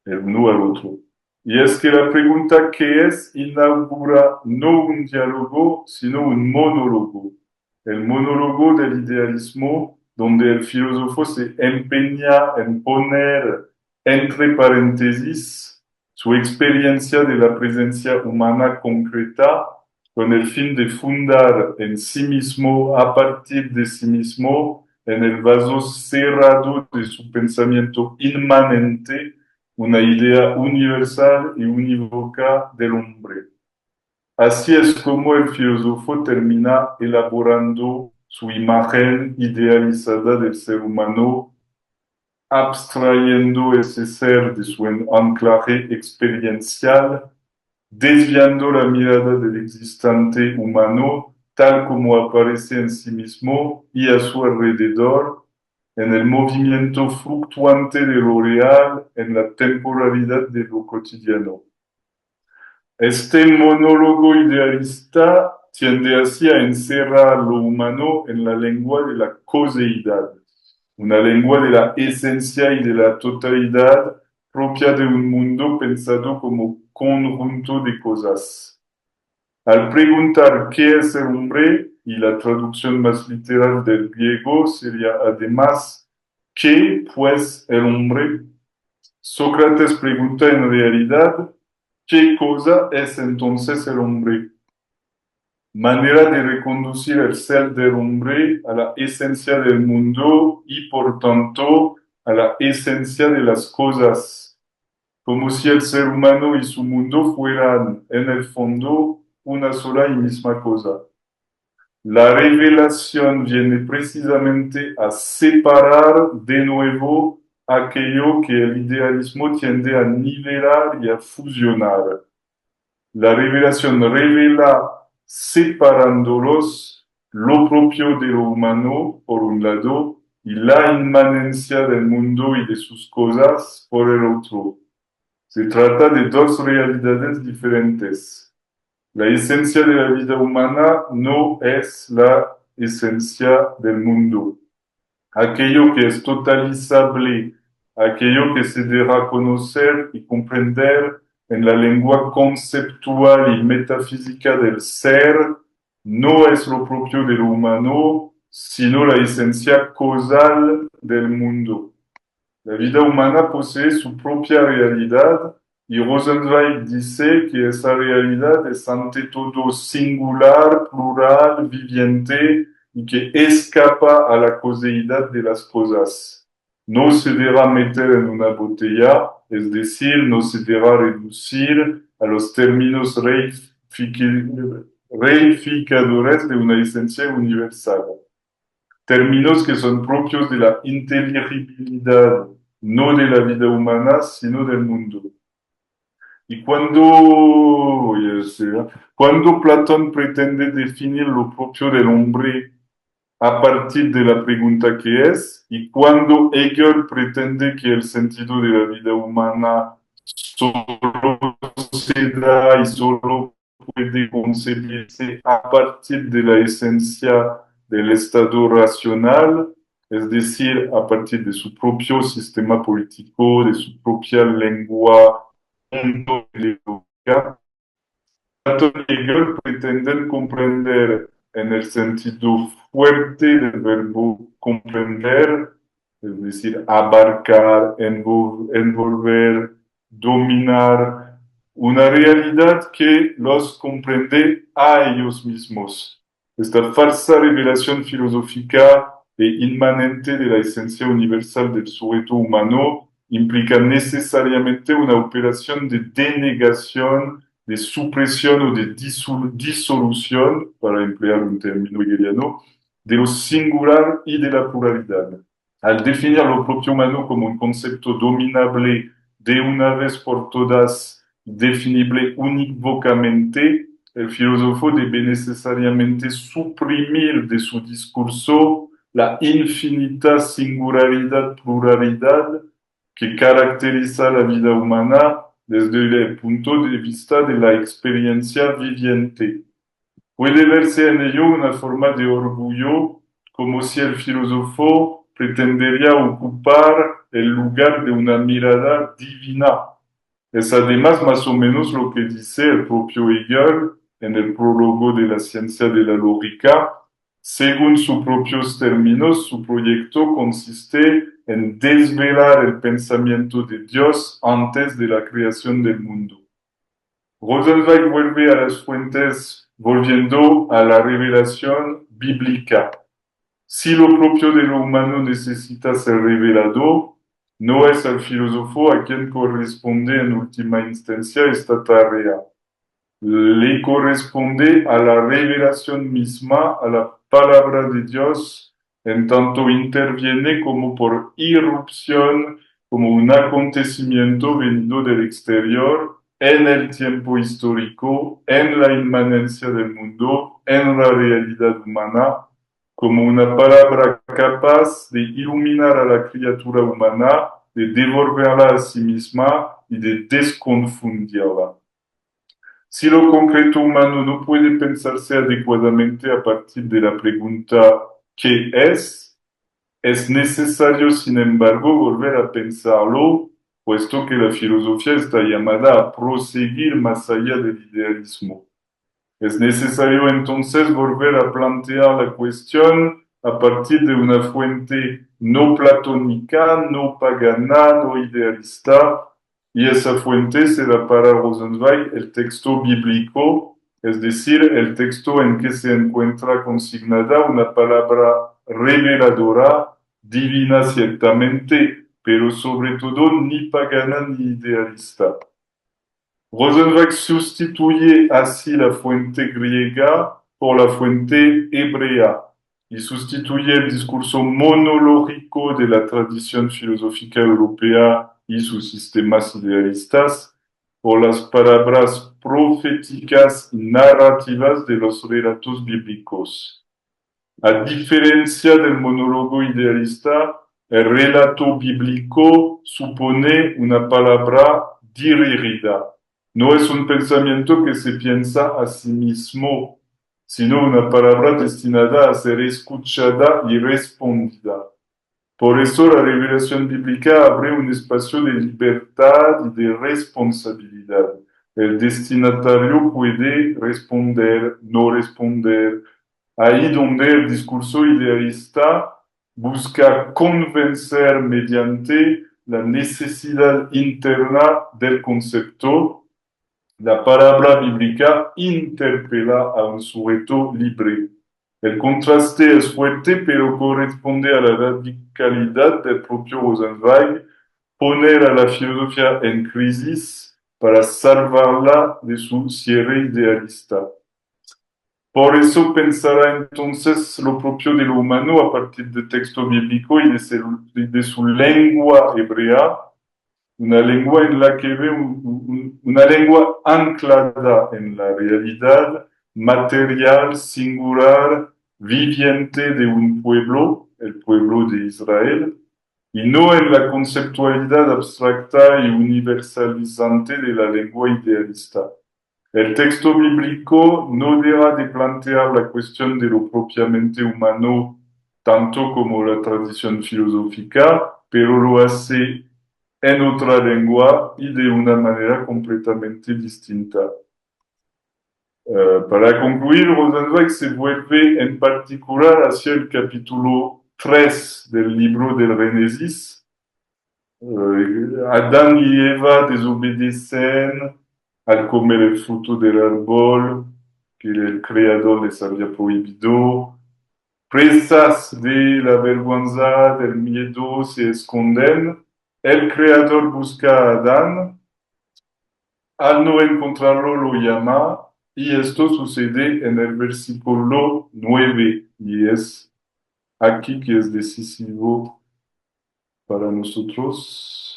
el uno al otro. Y es que la pregunta ¿qué es? Inaugura no un diálogo, sino un monólogo. El monólogo del idealismo, donde el filósofo se empeña en poner entre paréntesis su experiencia de la presencia humana concreta con el fin de fundar en sí mismo, a partir de sí mismo, en el vaso cerrado de su pensamiento inmanente, una idea universal y unívoca del hombre. Así es como el filósofo termina elaborando su imagen idealizada del ser humano, abstrayendo ese ser de su anclaje experiencial, desviando la mirada del existente humano tal como aparece en sí mismo y a su alrededor, en el movimiento fluctuante de lo real, en la temporalidad de lo cotidiano. Este monólogo idealista tiende así a encerrar lo humano en la lengua de la causalidad, una lengua de la esencia y de la totalidad propia de un mundo pensado como conjunto de cosas. Al preguntar qué es el hombre, y la traducción más literal del griego sería además ¿qué pues el hombre? Sócrates pregunta en realidad ¿qué cosa es entonces el hombre? manera de reconducir el ser del hombre a la esencia del mundo y por tanto a la esencia de las cosas, como si el ser humano y su mundo fueran en el fondo una sola y misma cosa. La revelación viene precisamente a separar de nuevo aquello que el idealismo tiende a nivelar y a fusionar. La revelación revela separándolos lo propio de lo humano, por un lado, y la inmanencia del mundo y de sus cosas, por el otro. Se trata de dos realidades diferentes. La esencia de la vida humana no es la esencia del mundo. Aquello que es totalizable, aquello que se deja conocer y comprender en la lengua conceptual y metafísica del ser, no es lo propio de lo humano, sino la esencia causal del mundo. La vida humana posee su propia realidad y Rosenzweig dice que esa realidad es ante todo singular, plural, viviente y que escapa a la causalidad de las cosas. No se deja meter en una botella, es decir, no se deja reducir a los términos reificadores de una esencia universal. Términos que son propios de la inteligibilidad, no de la vida humana, sino del mundo. Y cuando Platón pretende definir lo propio del hombre a partir de la pregunta que es, y cuando Hegel pretende que el sentido de la vida humana solo se da y solo puede concebirse a partir de la esencia del Estado racional, es decir, a partir de su propio sistema político, de su propia lengua ideológica. Platon y Hegel pretenden comprender en el sentido fuerte del verbo comprender, es decir, abarcar, envolver, dominar, una realidad que los comprende a ellos mismos. Esta falsa revelación filosófica e inmanente de la esencia universal del sujeto humano implica necesariamente una operación de denegación, de supresión o de disolución, para emplear un término hegeliano, de lo singular y de la pluralidad. Al definir lo propio humano como un concepto dominable de una vez por todas, definible unívocamente, el filósofo debe necesariamente suprimir de su discurso la infinita singularidad, pluralidad que caracteriza la vida humana desde el punto de vista de la experiencia viviente. Puede verse en ello una forma de orgullo, como si el filósofo pretendería ocupar el lugar de una mirada divina. Es además más o menos lo que dice el propio Hegel en el prólogo de la ciencia de la lógica. Según sus propios términos, su proyecto consiste en desvelar el pensamiento de Dios antes de la creación del mundo. Rosenzweig vuelve a las fuentes volviendo a la revelación bíblica. Si lo propio de lo humano necesita ser revelado, no es al filósofo a quien corresponde en última instancia esta tarea. Le corresponde a la revelación misma, a la palabra de Dios, en tanto interviene como por irrupción, como un acontecimiento venido del exterior, en el tiempo histórico, en la inmanencia del mundo, en la realidad humana, como una palabra capaz de iluminar a la criatura humana, de devolverla a sí misma y de desconfundirla. Si lo concreto humano no puede pensarse adecuadamente a partir de la pregunta ¿qué es necesario, sin embargo, volver a pensarlo, puesto que la filosofía está llamada a proseguir más allá del idealismo. Es necesario entonces volver a plantear la cuestión a partir de una fuente no platónica, no pagana, no idealista, y esa fuente será para Rosenzweig el texto bíblico, es decir, el texto en que se encuentra consignada una palabra reveladora, divina ciertamente, pero sobre todo ni pagana ni idealista. Rosenzweig sustituye así la fuente griega por la fuente hebrea y sustituye el discurso monológico de la tradición filosófica europea y sus sistemas idealistas por las palabras proféticas y narrativas de los relatos bíblicos. A diferencia del monólogo idealista, el relato bíblico supone una palabra dirigida. No es un pensamiento que se piensa a sí mismo, sino una palabra destinada a ser escuchada y respondida. Por eso la revelación bíblica abre un espacio de libertad y de responsabilidad. El destinatario puede responder, no responder. Ahí donde el discurso idealista busca convencer mediante la necesidad interna del concepto, la palabra bíblica interpela a un sujeto libre. El contraste es fuerte, pero corresponde a la radicalidad del propio Rosenzweig, poner a la filosofía en crisis para salvarla de su cierre idealista. Por eso pensará entonces lo propio de lo humano a partir del texto bíblico y de su lengua hebrea, una lengua en la que ve una lengua anclada en la realidad material, singular, viviente de un pueblo, el pueblo de Israel, y no en la conceptualidad abstracta y universalizante de la lengua idealista. El texto bíblico no deja de plantear la cuestión de lo propiamente humano, tanto como la tradición filosófica, pero lo hace en otra lengua y de una manera completamente distinta. Para concluir, Rosenzweig se vuelve en particular hacia el capítulo 3 del libro del Génesis. Adán y Eva desobedecen al comer el fruto del árbol que el Creador les había prohibido. Presas de la vergüenza, del miedo, se esconden. El Creador busca a Adán. Al no encontrarlo, lo llama. Y esto sucede en el versículo 9. Y es aquí que es decisivo para nosotros.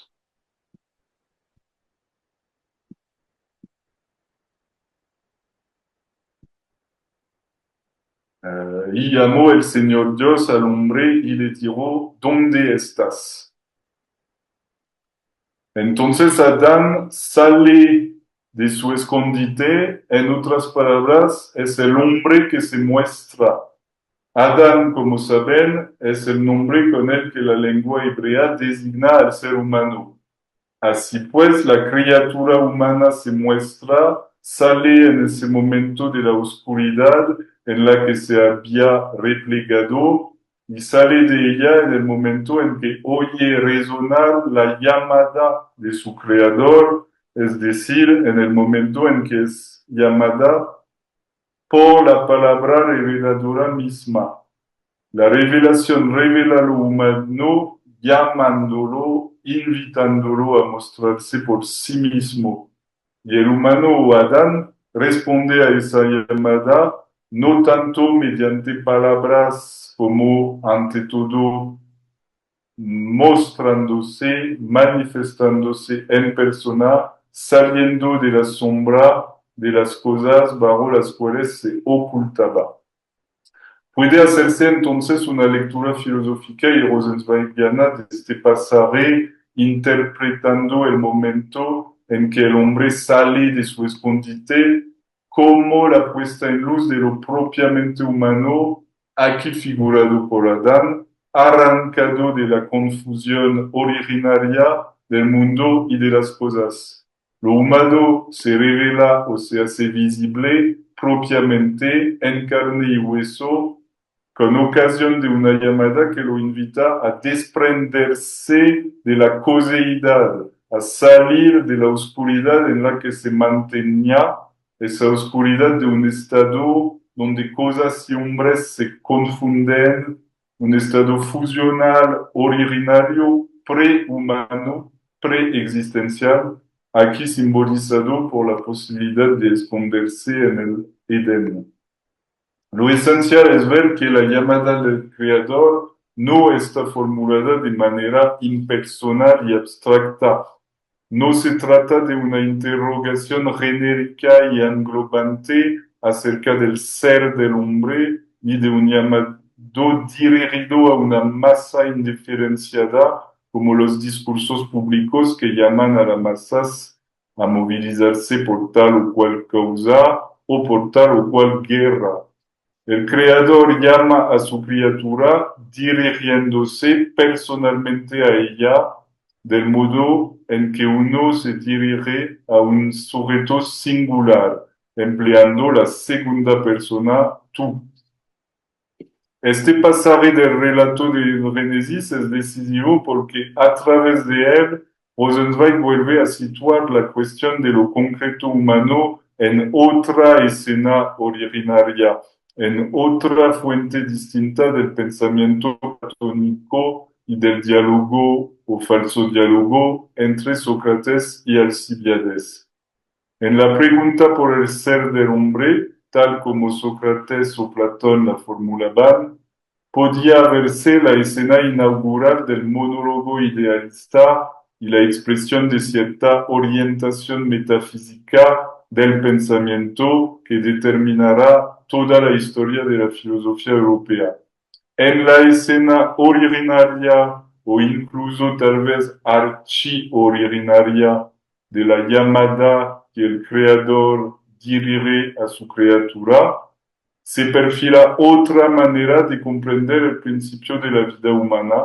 Y llamó el Señor Dios al hombre y le dijo, ¿dónde estás? Entonces Adán sale de su escondite, en otras palabras, es el hombre que se muestra. Adán, como saben, es el nombre con el que la lengua hebrea designa al ser humano. Así pues, la criatura humana se muestra, sale en ese momento de la oscuridad en la que se había replegado y sale de ella en el momento en que oye resonar la llamada de su creador, es decir, en el momento en que es llamada por la palabra reveladora misma. La revelación revela lo humano, llamándolo, invitándolo a mostrarse por sí mismo. Y el humano o Adán responde a esa llamada no tanto mediante palabras como ante todo mostrándose, manifestándose en persona, saliendo de la sombra de las cosas bajo las cuales se ocultaba. Puede hacerse entonces una lectura filosófica y rosenzweigiana de este pasaje, interpretando el momento en que el hombre sale de su escondite como la puesta en luz de lo propiamente humano, aquí figurado por Adán, arrancado de la confusión originaria del mundo y de las cosas. Lo humano se revela o se hace visible propiamente en carne y hueso, con ocasión de una llamada que lo invita a desprenderse de la coseidad, a salir de la oscuridad en la que se mantenía esa oscuridad de un estado donde cosas y hombres se confunden, un estado fusional, originario, prehumano, preexistencial, aquí simbolizado por la posibilidad de esconderse en el Edén. Lo esencial es ver que la llamada del Creador no está formulada de manera impersonal y abstracta. No se trata de una interrogación genérica y englobante acerca del ser del hombre ni de un llamado dirigido a una masa indiferenciada como los discursos públicos que llaman a las masas a movilizarse por tal o cual causa o por tal o cual guerra. El Creador llama a su criatura dirigiéndose personalmente a ella del modo en que uno se dirige a un sujeto singular, empleando la segunda persona tú. Este pasaje del relato de Génesis es decisivo porque a través de él Rosenzweig vuelve a situar la cuestión de lo concreto humano en otra escena originaria, en otra fuente distinta del pensamiento platónico y del diálogo o falso diálogo entre Sócrates y Alcibíades. En la pregunta por el ser del hombre, tal como Sócrates o Platón la formulaban, podía verse la escena inaugural del monólogo idealista y la expresión de cierta orientación metafísica del pensamiento que determinará toda la historia de la filosofía europea. En la escena originaria o incluso tal vez archi-originaria de la llamada que el creador dirige a su criatura, se perfila otra manera de comprender el principio de la vida humana,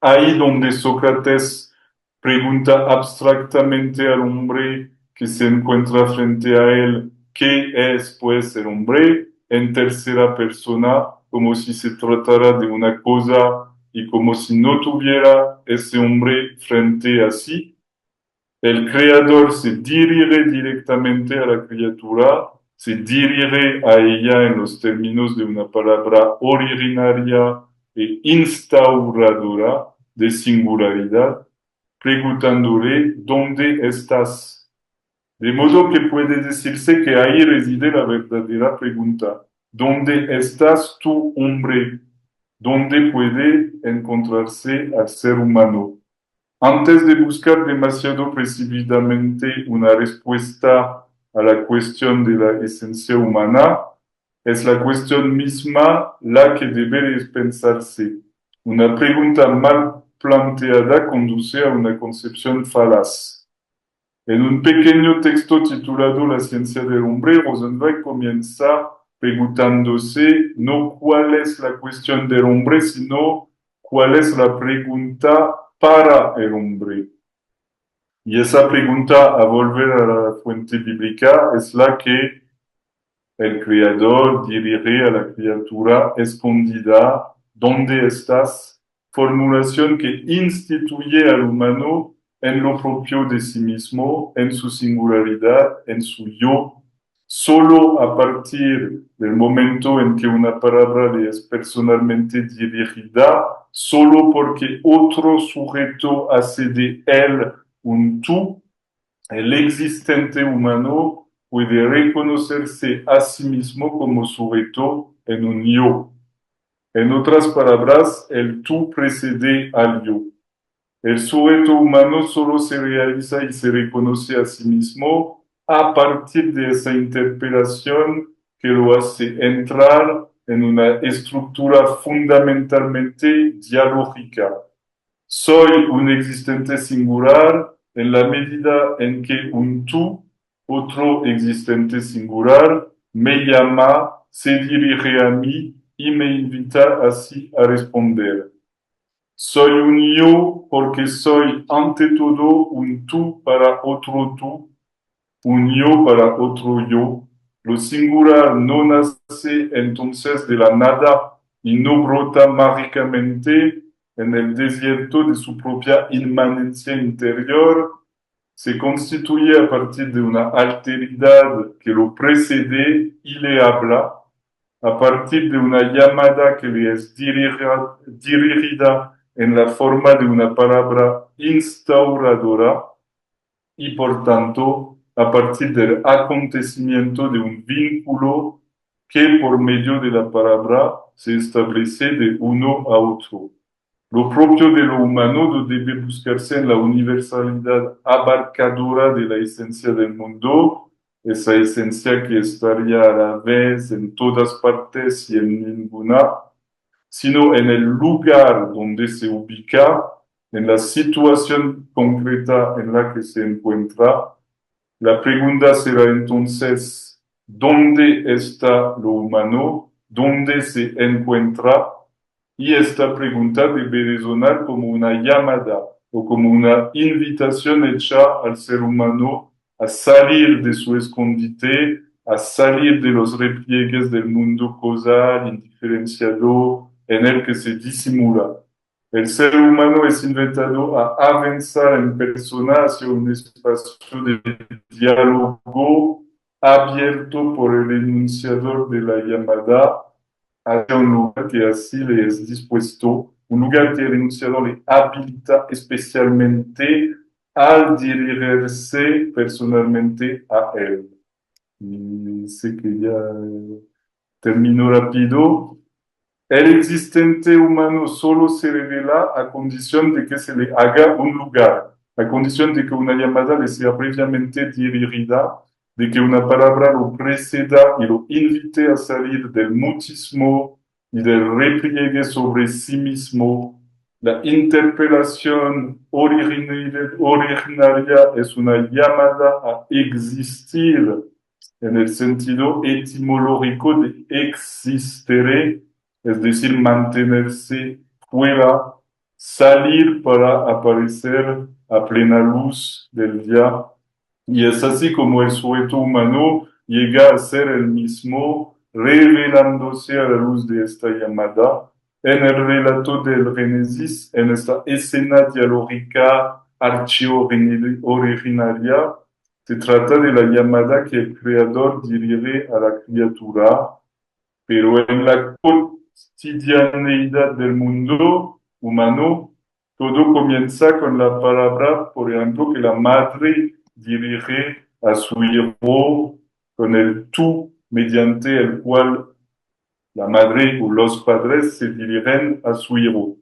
ahí donde Sócrates pregunta abstractamente al hombre que se encuentra frente a él, ¿qué es pues el hombre? En tercera persona, como si se tratara de una cosa y como si no tuviera ese hombre frente a sí. El creador se dirige directamente a la criatura, se dirige a ella en los términos de una palabra originaria e instauradora de singularidad, preguntándole ¿dónde estás? De modo que puede decirse que ahí reside la verdadera pregunta. ¿Dónde estás tú, hombre? ¿Dónde puede encontrarse al ser humano? Antes de buscar demasiado precipitadamente una respuesta a la cuestión de la esencia humana, es la cuestión misma la que debe pensarse. Una pregunta mal planteada conduce a una concepción falaz. En un pequeño texto titulado La ciencia del hombre, Rosenzweig comienza preguntándose no cuál es la cuestión del hombre, sino cuál es la pregunta para el hombre. Y esa pregunta, a volver a la fuente bíblica, es la que el Creador dirige a la criatura escondida. ¿Dónde estás? Formulación que instituye al humano en lo propio de sí mismo, en su singularidad, en su yo. Solo a partir del momento en que una palabra le es personalmente dirigida, solo porque otro sujeto hace de él un tú, el existente humano puede reconocerse a sí mismo como sujeto en un yo. En otras palabras, el tú precede al yo. El sujeto humano solo se realiza y se reconoce a sí mismo a partir de esa interpelación que lo hace entrar en una estructura fundamentalmente dialógica. Soy un existente singular en la medida en que un tú, otro existente singular, me llama, se dirige a mí y me invita así a responder. Soy un yo porque soy ante todo un tú para otro tú, un yo para otro yo. Lo singular no nace entonces de la nada y no brota mágicamente en el desierto de su propia inmanencia interior, se constituye a partir de una alteridad que lo precede y le habla, a partir de una llamada que le es dirigida en la forma de una palabra instauradora y por tanto a partir del acontecimiento de un vínculo que por medio de la palabra se establece de uno a otro. Lo propio de lo humano no debe buscarse en la universalidad abarcadora de la esencia del mundo, esa esencia que estaría a la vez en todas partes y en ninguna, sino en el lugar donde se ubica, en la situación concreta en la que se encuentra. La pregunta será entonces, ¿dónde está lo humano? ¿Dónde se encuentra? Y esta pregunta debe resonar como una llamada o como una invitación hecha al ser humano a salir de su escondite, a salir de los repliegues del mundo causal, indiferenciado, en el que se disimula. El ser humano es invitado a avanzar en persona hacia un espacio de diálogo abierto por el enunciador de la llamada hacia un lugar que así le es dispuesto, un lugar que el enunciador le habilita especialmente al dirigirse personalmente a él. Y sé que ya termino rápido. El existente humano solo se revela a condición de que se le haga un lugar, a condición de que una llamada le sea previamente dirigida, de que una palabra lo preceda y lo invite a salir del mutismo y del repliegue sobre sí mismo. La interpelación originaria es una llamada a existir en el sentido etimológico de existere, es decir, mantenerse fuera, salir para aparecer a plena luz del día. Y es así como el sujeto humano llega a ser el mismo, revelándose a la luz de esta llamada. En el relato del Génesis, en esta escena dialógica archi-originaria, se trata de la llamada que el creador dirige a la criatura, pero en la cotidianeidad del mundo humano, todo comienza con la palabra, por ejemplo, que la madre dirige a su hijo, con el tú, mediante el cual la madre o los padres se dirigen a su hijo.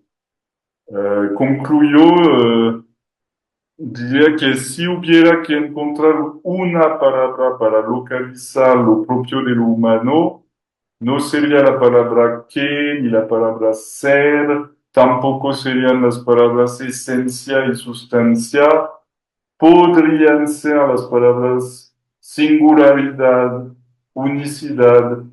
Concluyó, diría que si hubiera que encontrar una palabra para localizar lo propio de lo humano, no sería la palabra que ni la palabra ser, tampoco serían las palabras esencia y sustancia, podrían ser las palabras singularidad, unicidad,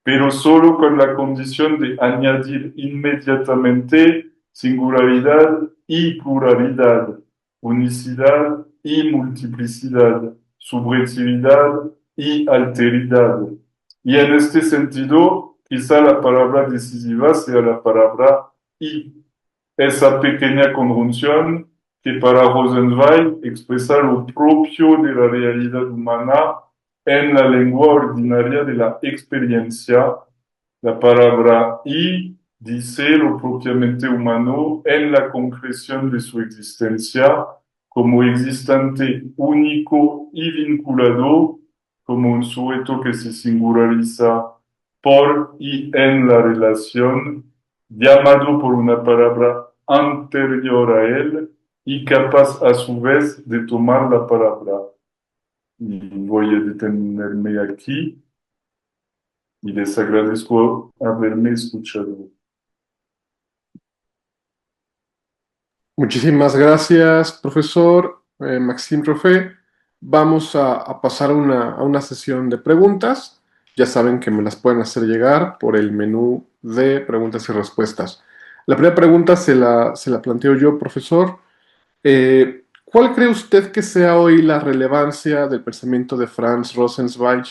pero solo con la condición de añadir inmediatamente singularidad y pluralidad, unicidad y multiplicidad, subjetividad y alteridad. Y en este sentido, quizá la palabra decisiva sea la palabra y. Esa pequeña conjunción que para Rosenwein expresa lo propio de la realidad humana en la lengua ordinaria de la experiencia. La palabra y dice lo propiamente humano en la concreción de su existencia como existente único y vinculado, como un sujeto que se singulariza por y en la relación, llamado por una palabra anterior a él y capaz a su vez de tomar la palabra. Y voy a detenerme aquí y les agradezco haberme escuchado. Muchísimas gracias, profesor Maxime Roffé. Vamos a pasar a una sesión de preguntas. Ya saben que me las pueden hacer llegar por el menú de preguntas y respuestas. La primera pregunta se la planteo yo, profesor. ¿Cuál cree usted que sea hoy la relevancia del pensamiento de Franz Rosenzweig,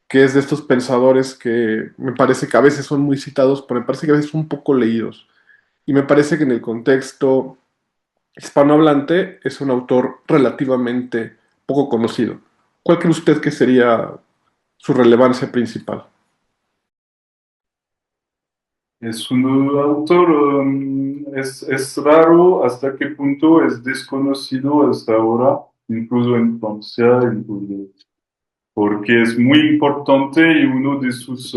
que es de estos pensadores que me parece que a veces son muy citados, pero me parece que a veces son un poco leídos? Y me parece que en el contexto hispanohablante es un autor relativamente poco conocido. ¿Cuál cree usted que sería su relevancia principal? Es un autor, es raro hasta qué punto es desconocido hasta ahora, incluso en Francia, incluso porque es muy importante y uno de sus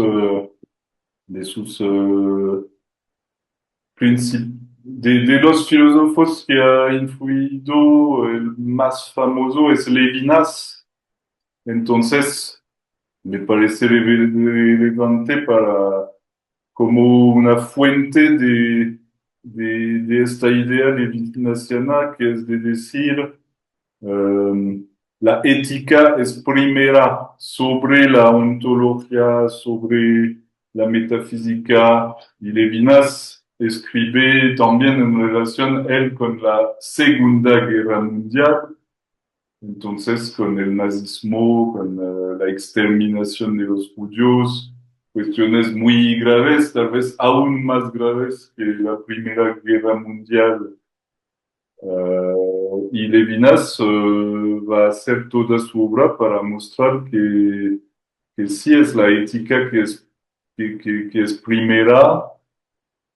de los filósofos que ha influido, el más famoso es Levinas. Entonces, me parece relevante para como una fuente de esta idea levinasiana que es de decir um, la ética es primera sobre la ontología, sobre la metafísica, y Levinas escribe también en relación él con la Segunda Guerra Mundial, entonces con el nazismo, con la exterminación de los judíos, cuestiones muy graves, tal vez aún más graves que la Primera Guerra Mundial. Y Levinas va a hacer toda su obra para mostrar que sí es la ética que es primera,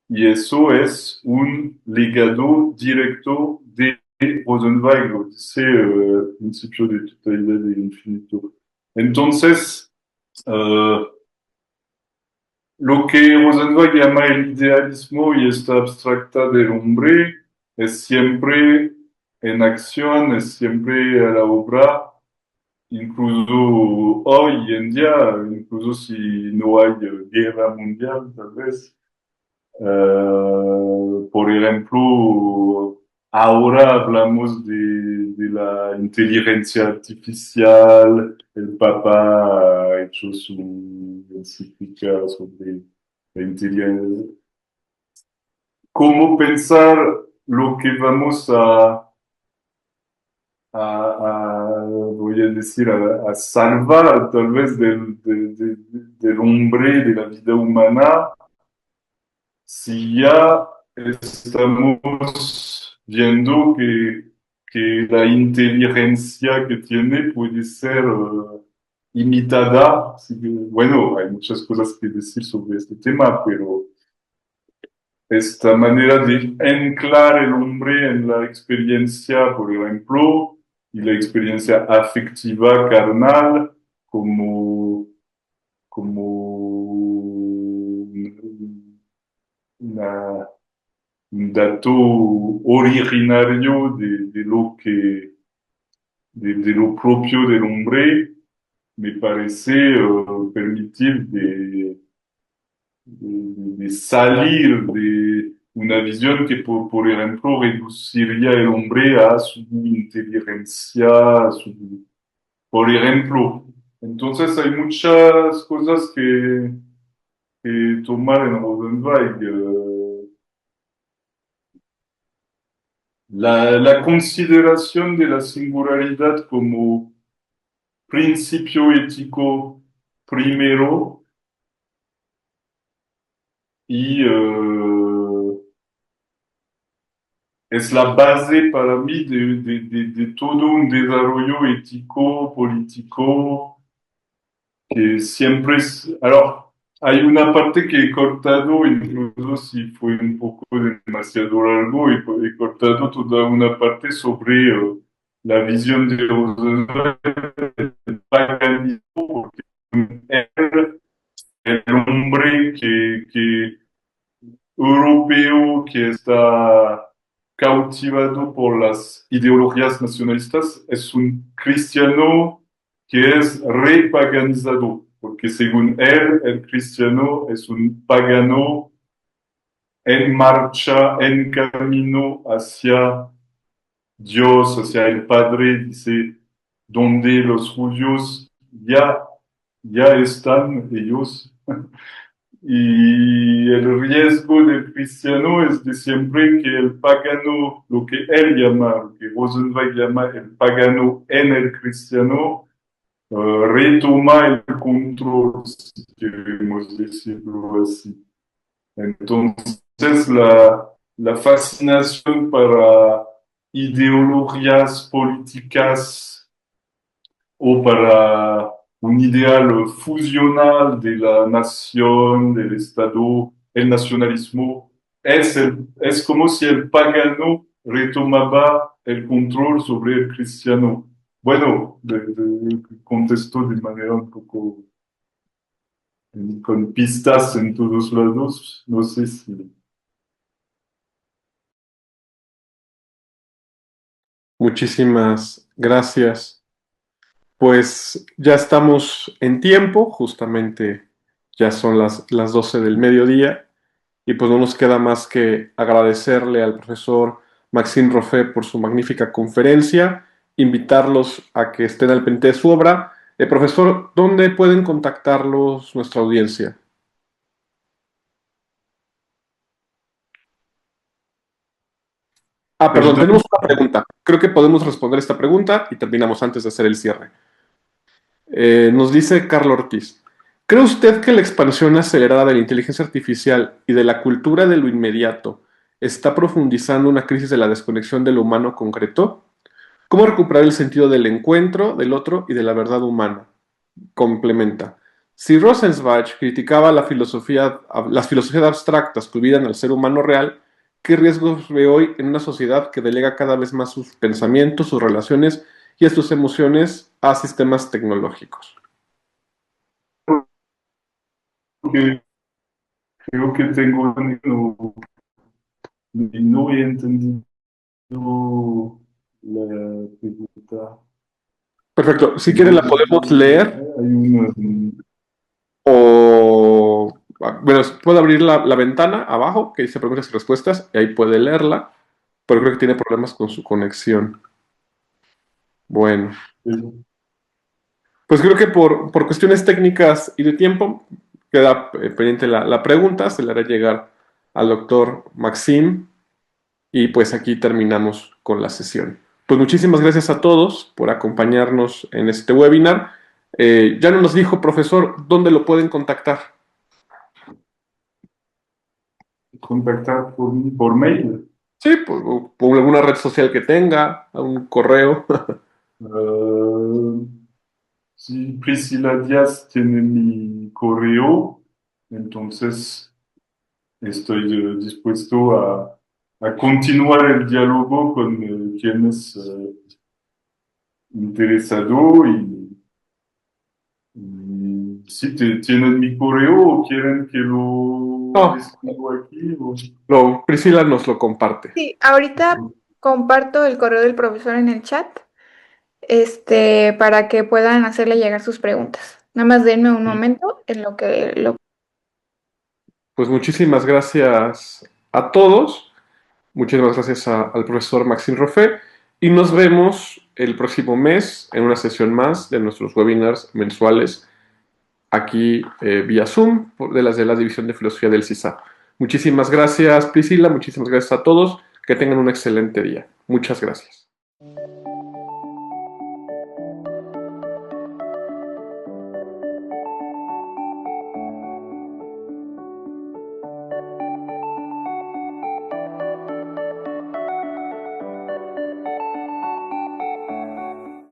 y eso es un legado directo de Rosenweig, lo dice el principio de totalidad del infinito. Entonces, eh, lo que Rosenweig llama el idealismo y esta abstracta del hombre es siempre en acción, es siempre a la obra, incluso hoy en día, incluso si no hay guerra mundial, tal vez. Por ejemplo, ahora hablamos de la inteligencia artificial. El Papa ha hecho su encíclica sobre la inteligencia. ¿Cómo pensar lo que vamos voy a decir, a salvar tal vez del hombre, de la vida humana, si ya estamos viendo que la inteligencia que tiene puede ser imitada? Así que, bueno, hay muchas cosas que decir sobre este tema, pero esta manera de anclar el hombre en la experiencia, por ejemplo, y la experiencia afectiva carnal como, como una un dato originario de lo propio del hombre, me parece permitir de salir de una visión que, por ejemplo, reduciría el hombre a su inteligencia, por ejemplo. Entonces hay muchas cosas que tomar en Rosenzweig. La consideración de la singularidad como principio ético primero y es la base para mí de todo un desarrollo ético, político, que siempre es... Alors, hay una parte que he cortado, incluso si fue un poco demasiado largo, he cortado toda una parte sobre la visión de los paganismo, porque el hombre europeo que está cautivado por las ideologías nacionalistas es un cristiano que es repaganizado, porque según él, el cristiano es un pagano en marcha, en camino hacia Dios, hacia el Padre, dice, donde los judíos ya están ellos. Y el riesgo del cristiano es de siempre que el pagano, lo que él llama, lo que Rosenweig llama el pagano en el cristiano, retoma el control, si queremos decirlo así. Entonces, la fascinación para ideologías políticas o para un ideal fusional de la nación, del Estado, el nacionalismo. Es como si el pagano retomaba el control sobre el cristiano. Bueno, contesto de manera un poco con pistas en todos lados. No sé si... Muchísimas gracias. Pues ya estamos en tiempo, justamente ya son las 12 del mediodía y pues no nos queda más que agradecerle al profesor Maxime Roffet por su magnífica conferencia, invitarlos a que estén al pendiente de su obra. Profesor, ¿dónde pueden contactarlos nuestra audiencia? Ah, perdón, Perdón. tenemos una pregunta. Creo que podemos responder esta pregunta y terminamos antes de hacer el cierre. Nos dice Carlos Ortiz. ¿Cree usted que la expansión acelerada de la inteligencia artificial y de la cultura de lo inmediato está profundizando una crisis de la desconexión de lo humano concreto? ¿Cómo recuperar el sentido del encuentro, del otro y de la verdad humana? Complementa. Si Rosenzweig criticaba las filosofías abstractas que olvidan al ser humano real, ¿qué riesgos ve hoy en una sociedad que delega cada vez más sus pensamientos, sus relaciones y sus emociones a sistemas tecnológicos? Que creo que tengo no he entendido la pregunta. Perfecto. Si quieren No, la podemos leer hay una... o... Bueno, puedo abrir la ventana abajo que dice preguntas y respuestas y ahí puede leerla, pero creo que tiene problemas con su conexión. Bueno, pues creo que por cuestiones técnicas y de tiempo queda pendiente la pregunta, se le hará llegar al doctor Maxim y pues aquí terminamos con la sesión. Pues muchísimas gracias a todos por acompañarnos en este webinar. Ya no nos dijo, profesor, dónde lo pueden contactar. Contactar por mail. Sí, por alguna red social que tenga, un correo. Uh, si Priscila Díaz tiene mi correo, entonces estoy dispuesto a continuar el diálogo con quien es interesado y si tienen mi correo o quieren que lo No, escribo aquí. Priscila nos lo comparte. Sí, ahorita comparto el correo del profesor en el chat, para que puedan hacerle llegar sus preguntas. Nada más denme un momento en lo que lo... Pues muchísimas gracias a todos. Muchísimas gracias al profesor Maxime Roffet y nos vemos el próximo mes en una sesión más de nuestros webinars mensuales aquí vía Zoom de la División de Filosofía del CISA. Muchísimas gracias Priscila, muchísimas gracias a todos, que tengan un excelente día. Muchas gracias.